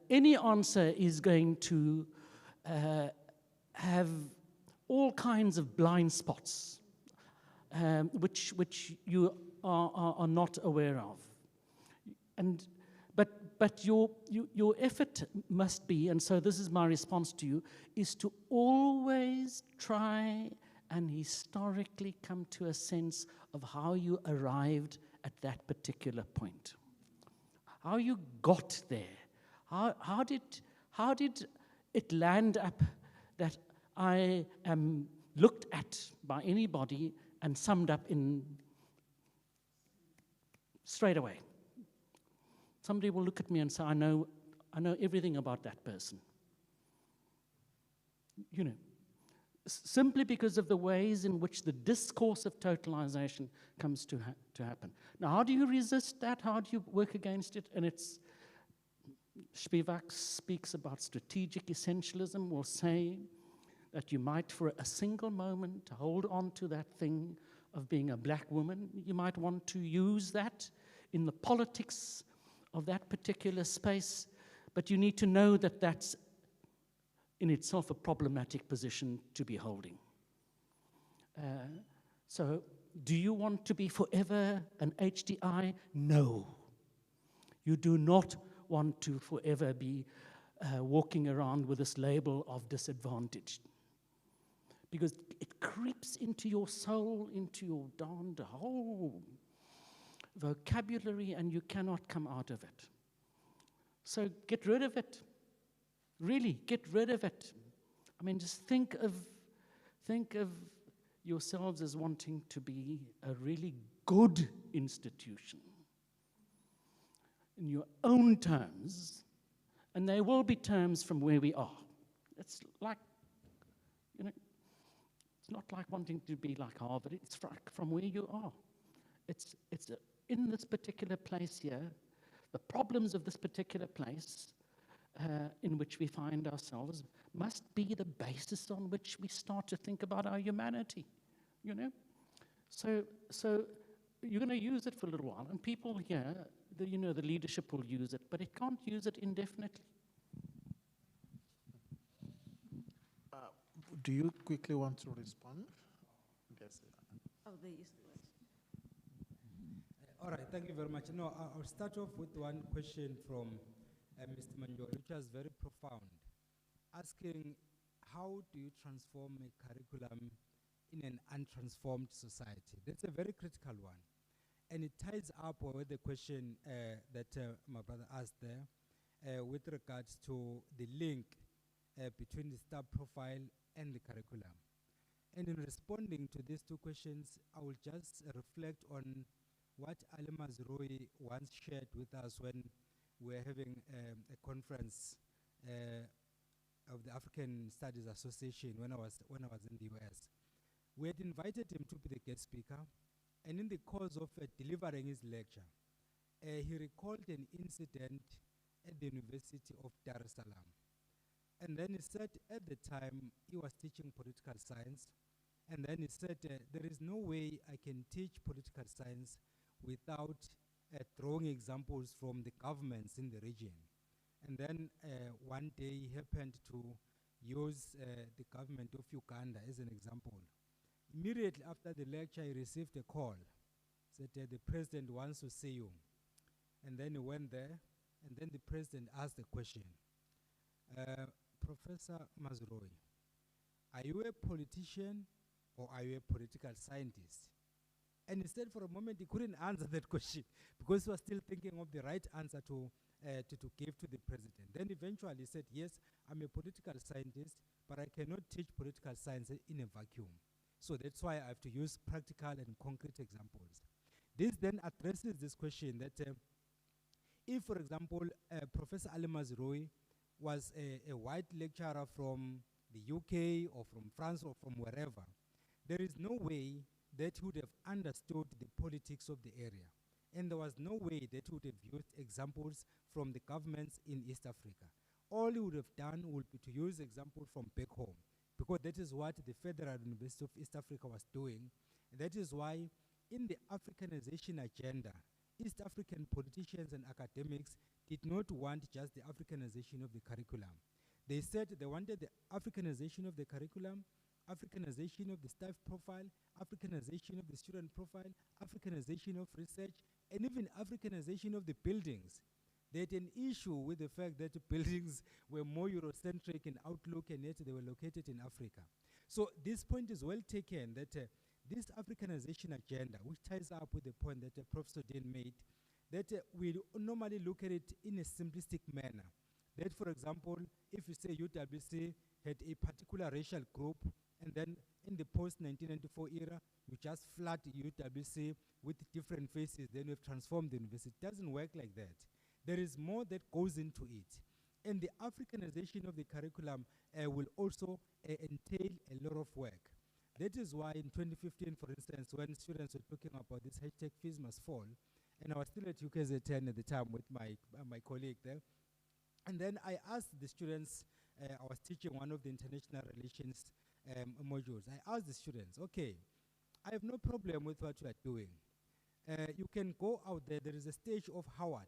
Any answer is going to have all kinds of blind spots, which you are not aware of. But your effort must be, and so this is my response to you, is to always try and historically come to a sense of how you arrived at that particular point, how you got there. How did it land up that I am looked at by anybody and summed up in straight away? Somebody will look at me and say, I know everything about that person. You know, simply because of the ways in which the discourse of totalization comes to happen. Now, how do you resist that? How do you work against it? And it's Spivak speaks about strategic essentialism, will say that you might, for a single moment, hold on to that thing of being a black woman. You might want to use that in the politics of that particular space, but you need to know that that's in itself a problematic position to be holding. So, do you want to be forever an HDI? No. You do not want to forever be walking around with this label of disadvantaged, because it creeps into your soul, into your darned whole vocabulary, and you cannot come out of it. So get rid of it. Really, get rid of it. I mean, just think of yourselves as wanting to be a really good institution in your own terms, and there will be terms from where we are. It's like, it's not like wanting to be like Harvard, it's from where you are. It's in this particular place here, the problems of this particular place in which we find ourselves must be the basis on which we start to think about our humanity, So you're going to use it for a little while, and people here, the leadership will use it, but it can't use it indefinitely. Do you quickly want to respond? Yes. Oh, there is the word. All right, thank you very much. No, I'll start off with one question from Mr. Manjori, which was very profound, asking how do you transform a curriculum in an untransformed society? That's a very critical one. And it ties up with the question that my brother asked there with regards to the link between the staff profile and the curriculum. And in responding to these two questions, I will just reflect on what Ali Mazrui once shared with us when we were having a conference of the African Studies Association when I was in the US. We had invited him to be the guest speaker, and in the course of delivering his lecture, he recalled an incident at the University of Dar es Salaam. And then he said at the time he was teaching political science, and then he said there is no way I can teach political science without drawing examples from the governments in the region. And then one day he happened to use the government of Uganda as an example. Immediately after the lecture, he received a call, said the president wants to see you. And then he went there, and then the president asked the question, Professor Mazrui, are you a politician or are you a political scientist? And he said for a moment he couldn't answer that question because he was still thinking of the right answer to give to the president. Then eventually he said, yes, I'm a political scientist, but I cannot teach political science in a vacuum. So that's why I have to use practical and concrete examples. This then addresses this question that if, for example, Professor Ali Mazrui was a white lecturer from the UK or from France or from wherever, there is no way that he would have understood the politics of the area. And there was no way that he would have used examples from the governments in East Africa. All he would have done would be to use examples from back home, because that is what the Federal University of East Africa was doing. And that is why in the Africanization agenda, East African politicians and academics did not want just the Africanization of the curriculum. They said they wanted the Africanization of the curriculum, Africanization of the staff profile, Africanization of the student profile, Africanization of research, and even Africanization of the buildings. They had an issue with the fact that the buildings were more Eurocentric in outlook, and yet they were located in Africa. So this point is well taken, that this Africanization agenda, which ties up with the point that Professor Dean made, that we normally look at it in a simplistic manner. That, for example, if you say UWC had a particular racial group, and then in the post-1994 era, you just flood UWC with different faces, then we've transformed the university. It doesn't work like that. There is more that goes into it. And the Africanization of the curriculum will also entail a lot of work. That is why in 2015, for instance, when students were talking about this hashtag fees must fall, and I was still at UKZN at the time with my colleague there, and then I asked the students, I was teaching one of the international relations modules. I asked the students, okay, I have no problem with what you are doing. You can go out there. There is a stage of Howard.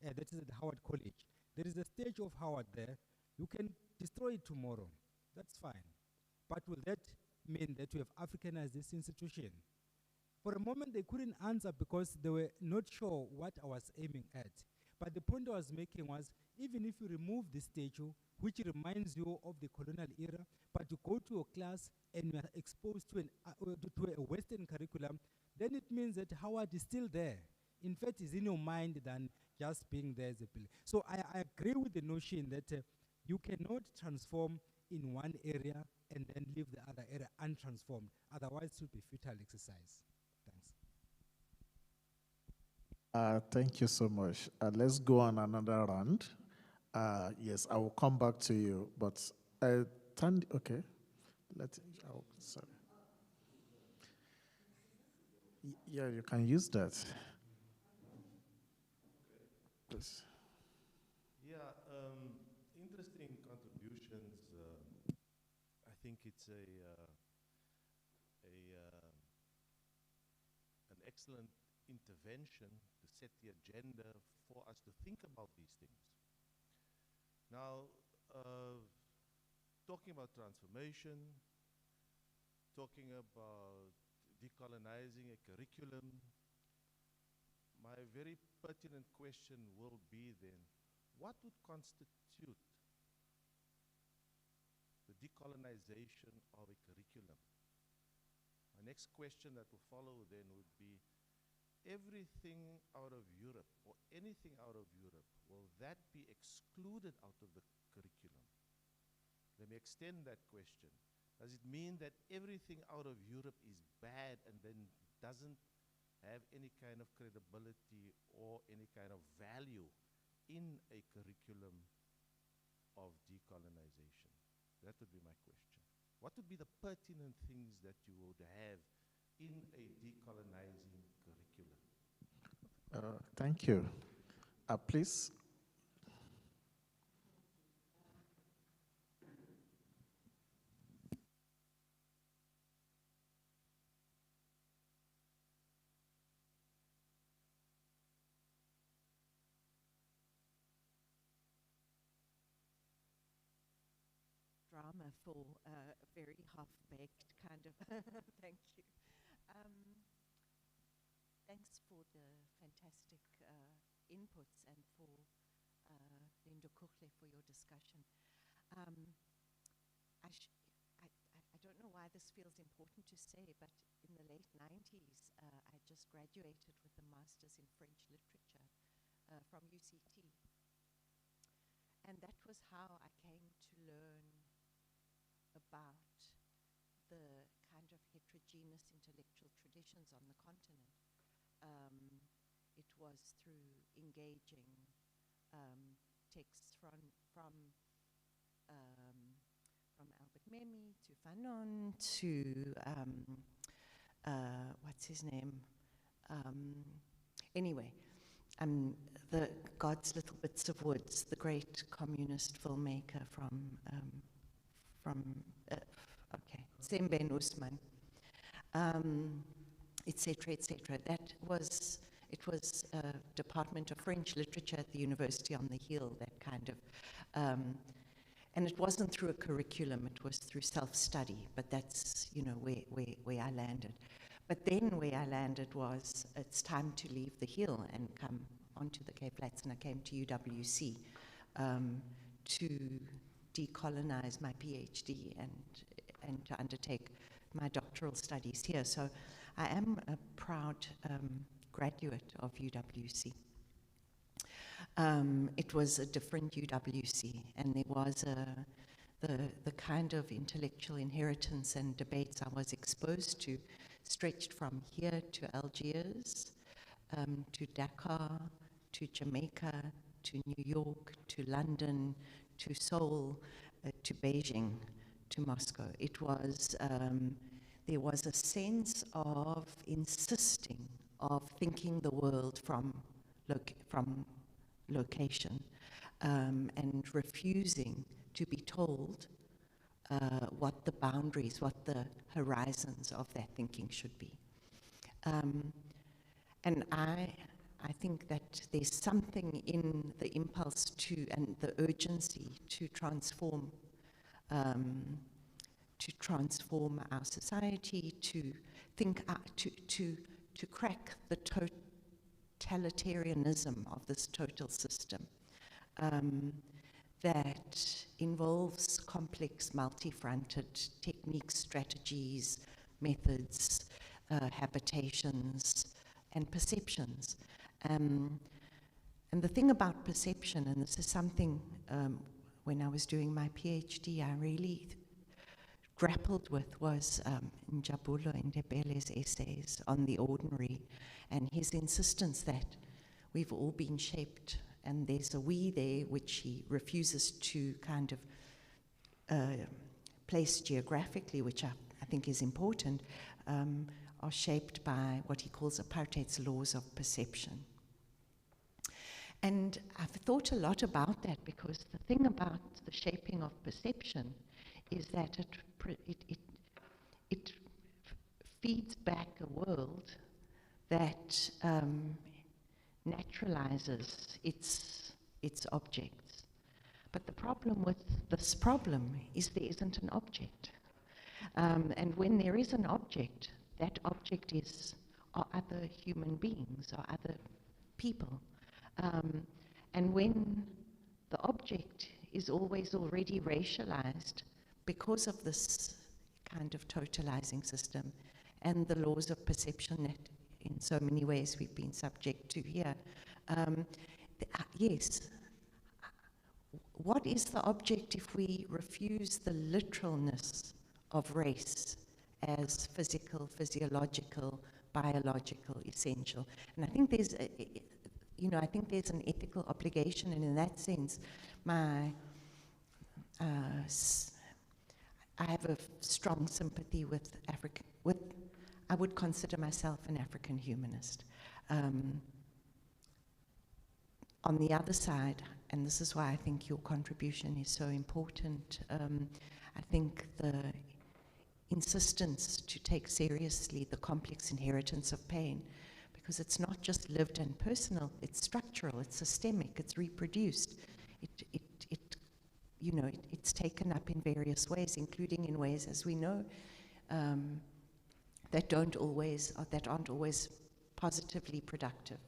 That is at the Howard College. There is a stage of Howard there. You can destroy it tomorrow. That's fine. But will that mean that we have Africanized this institution? For a moment, they couldn't answer because they were not sure what I was aiming at. But the point I was making was, even if you remove the statue, which reminds you of the colonial era, but you go to a class and you are exposed to a Western curriculum, then it means that Howard is still there. In fact, it's in your mind than just being there as a building. So I agree with the notion that You cannot transform in one area and then leave the other area untransformed. Otherwise, it would be futile exercise. Thanks. Thank you so much. Let's go on another round. Yes, I will come back to you, but okay. Sorry. Yeah, you can use that. Please. Yeah, interesting contributions. I think it's an excellent intervention to set the agenda for us to think about these things. Now, talking about transformation, talking about decolonizing a curriculum, my very pertinent question will be then, what would constitute the decolonization of a curriculum? My next question that will follow then would be, everything out of Europe, or anything out of Europe, will that be excluded out of the curriculum? Let me extend that question. Does it mean that everything out of Europe is bad and then doesn't have any kind of credibility or any kind of value in a curriculum of decolonization? That would be my question. What would be the pertinent things that you would have in a decolonizing curriculum? Thank you. Please. Drama for a very half-baked kind of, thank you. Thanks for the fantastic inputs and for Linda Kuchle for your discussion. I don't know why this feels important to say, but in the late 90s, I just graduated with a master's in French literature from UCT. And that was how I came to learn about the kind of heterogeneous intellectual traditions on the continent. It was through engaging texts from Albert Memmi to Fanon to what's his name? Anyway, the God's Little Bits of Woods, the great communist filmmaker from Semben Usman, etc., etc. It was a Department of French Literature at the University on the Hill, that kind of, and it wasn't through a curriculum, it was through self-study, but that's, where I landed. But then where I landed was, it's time to leave the Hill and come onto the Cape Flats, and I came to UWC to decolonize my PhD and to undertake my doctoral studies here. So I am a proud graduate of UWC. It was a different UWC, and there was the kind of intellectual inheritance and debates I was exposed to stretched from here to Algiers, to Dakar, to Jamaica, to New York, to London, to Seoul, to Beijing, to Moscow. It was, there was a sense of insisting, of thinking the world from location, and refusing to be told what the boundaries, what the horizons of that thinking should be. And I think that there's something in the impulse to, and the urgency to transform our society, to think, to crack the totalitarianism of this total system that involves complex, multi-fronted techniques, strategies, methods, habitations, and perceptions. And the thing about perception, and this is something when I was doing my PhD, I really grappled with was Njabulo Ndebele's essays on the ordinary and his insistence that we've all been shaped and there's a we there which he refuses to kind of place geographically, which I think is important, are shaped by what he calls apartheid's laws of perception. And I've thought a lot about that because the thing about the shaping of perception is that it feeds back a world that naturalizes its objects. But the problem with this problem is there isn't an object. And when there is an object, that object are other human beings, or other people. And when the object is always already racialized because of this kind of totalizing system and the laws of perception that in so many ways we've been subject to here, yes, what is the object if we refuse the literalness of race as physical, physiological, biological, essential? And I think there's I think there's an ethical obligation, and in that sense, I have a strong sympathy with I would consider myself an African humanist. On the other side, and this is why I think your contribution is so important, I think the insistence to take seriously the complex inheritance of pain, because it's not just lived and personal, it's structural, it's systemic, it's reproduced. It's taken up in various ways, including in ways, as we know, that aren't always positively productive.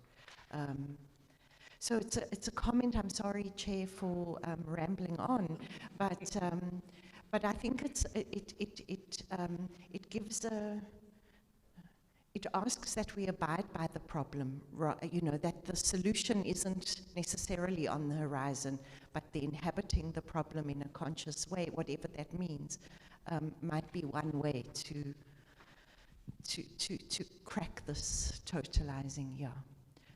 So it's a comment. I'm sorry, Chair, for rambling on, but I think it gives it asks that we abide by the problem, that the solution isn't necessarily on the horizon, but the inhabiting the problem in a conscious way, whatever that means, might be one way to crack this totalizing,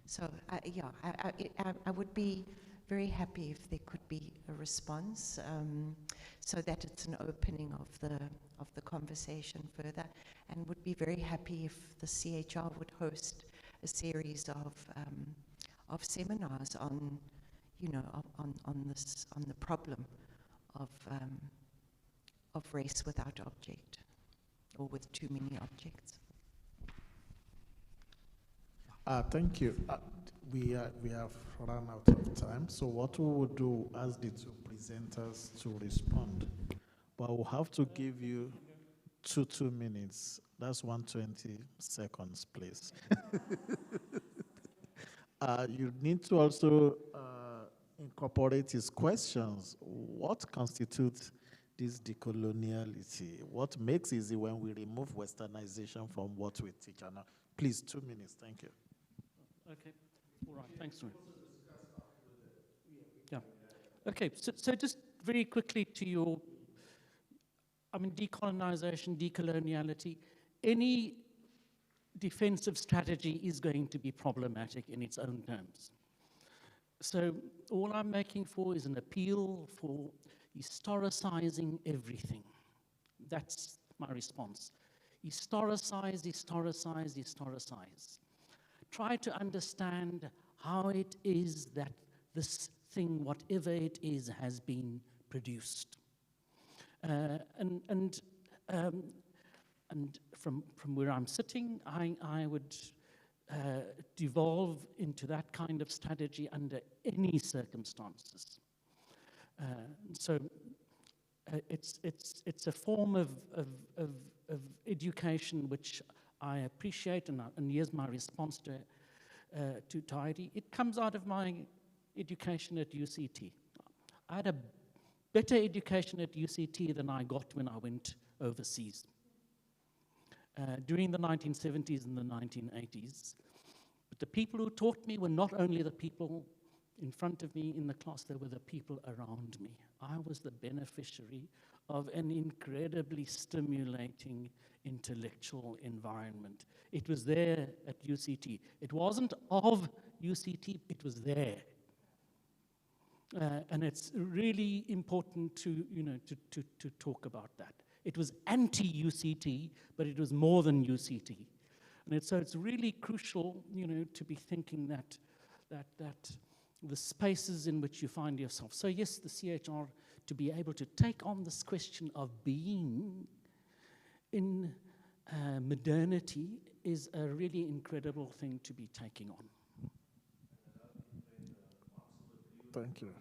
So, I would be very happy if there could be a response, so that it's an opening of the conversation further, and would be very happy if the CHR would host a series of seminars on, on the problem of race without object, or with too many objects. Thank you. We have run out of time, so what we will do, ask the two presenters to respond, but we'll have to give you 2 minutes. That's 120 seconds, please. You need to also incorporate his questions. What constitutes this decoloniality? What makes easy when we remove westernization from what we teach? And please, 2 minutes. Thank you. Okay. All right. Thanks, Roy. Yeah. Okay. So just very quickly to your, decolonization, decoloniality, any defensive strategy is going to be problematic in its own terms. So all I'm making for is an appeal for historicizing everything. That's my response. Historicize, historicize, historicize. Try to understand how it is that this thing, whatever it is, has been produced. And from where I'm sitting, I would devolve into that kind of strategy under any circumstances. So it's a form of education which I appreciate, and here's my response to Heidi. It comes out of my education at UCT. I had a better education at UCT than I got when I went overseas. During the 1970s and the 1980s. But the people who taught me were not only the people in front of me in the class, there were the people around me. I was the beneficiary of an incredibly stimulating intellectual environment. It was there at UCT. It wasn't of UCT, it was there. And it's really important to, to talk about that. It was anti-UCT, but it was more than UCT. And so it's really crucial, to be thinking that the spaces in which you find yourself. So yes, the CHR, to be able to take on this question of being in modernity is a really incredible thing to be taking on. Thank you.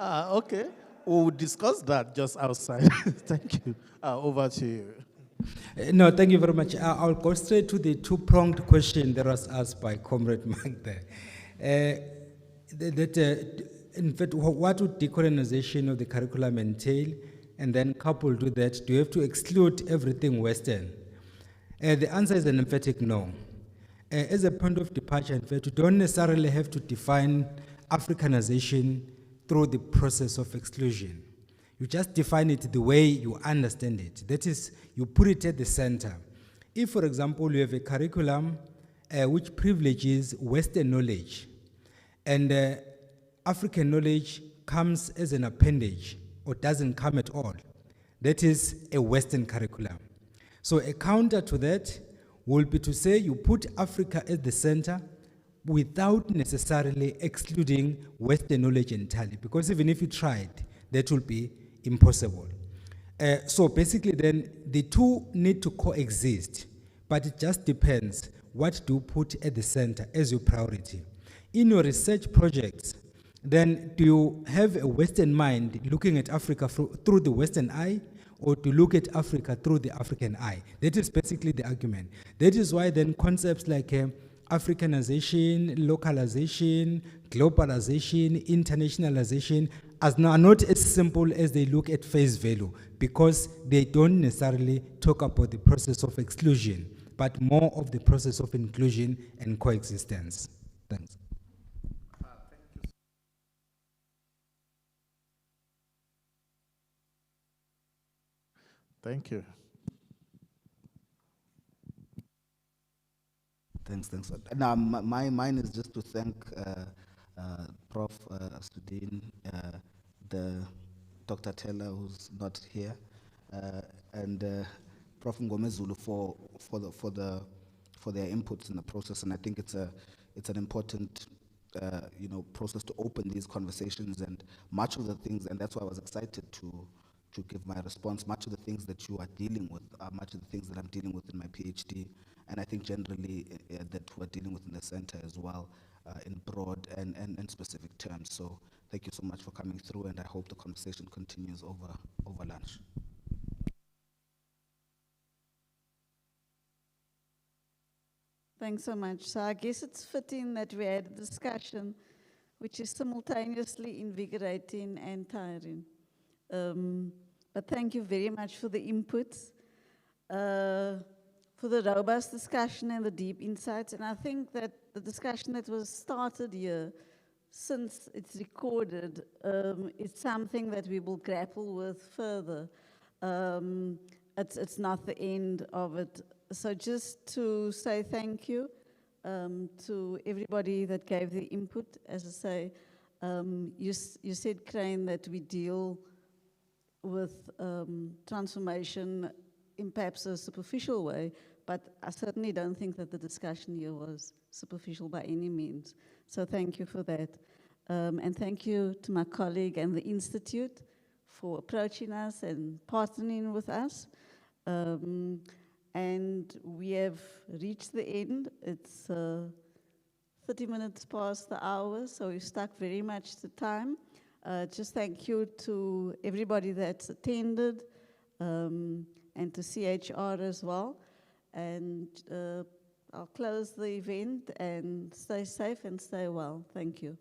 Okay, we'll discuss that just outside. Thank you. Over to you. No, thank you very much. I'll go straight to the two-pronged question that was asked by Comrade Mark there. In fact, what would decolonization of the curriculum entail? And then coupled with that, do you have to exclude everything Western? The answer is an emphatic no. As a point of departure, in fact, you don't necessarily have to define Africanization through the process of exclusion. You just define it the way you understand it. That is, you put it at the center. If, for example, you have a curriculum which privileges Western knowledge, and African knowledge comes as an appendage or doesn't come at all, that is a Western curriculum. So a counter to that will be to say you put Africa at the center without necessarily excluding Western knowledge entirely, because even if you tried, that will be impossible. So basically then, the two need to coexist, but it just depends what do you put at the center as your priority. In your research projects, then do you have a Western mind looking at Africa through the Western eye, or to look at Africa through the African eye? That is basically the argument. That is why then concepts like Africanization, localization, globalization, internationalization are not as simple as they look at face value, because they don't necessarily talk about the process of exclusion, but more of the process of inclusion and coexistence. Thanks. Thank you. Thanks. Now, mine is just to thank Prof. Sudin, the Dr. Taylor, who's not here, and Prof. Ngomezulu for their inputs in the process. And I think it's an important process to open these conversations. And much of the things, and that's why I was excited to give my response. Much of the things that you are dealing with are much of the things that I'm dealing with in my PhD, and I think generally that we're dealing with in the center as well, in broad and specific terms. So thank you so much for coming through, and I hope the conversation continues over lunch. Thanks so much. So I guess it's fitting that we had a discussion which is simultaneously invigorating and tiring. But thank you very much for the inputs, for the robust discussion and the deep insights. And I think that the discussion that was started here, since it's recorded, is something that we will grapple with further. It's not the end of it. So just to say thank you to everybody that gave the input. As I say, you said, Crane, that we deal with transformation in perhaps a superficial way, but I certainly don't think that the discussion here was superficial by any means. So thank you for that. And thank you to my colleague and the Institute for approaching us and partnering with us. And we have reached the end. It's 30 minutes past the hour, so we've stuck very much to time. Just thank you to everybody that's attended, and to CHR as well. And I'll close the event, and stay safe and stay well. Thank you.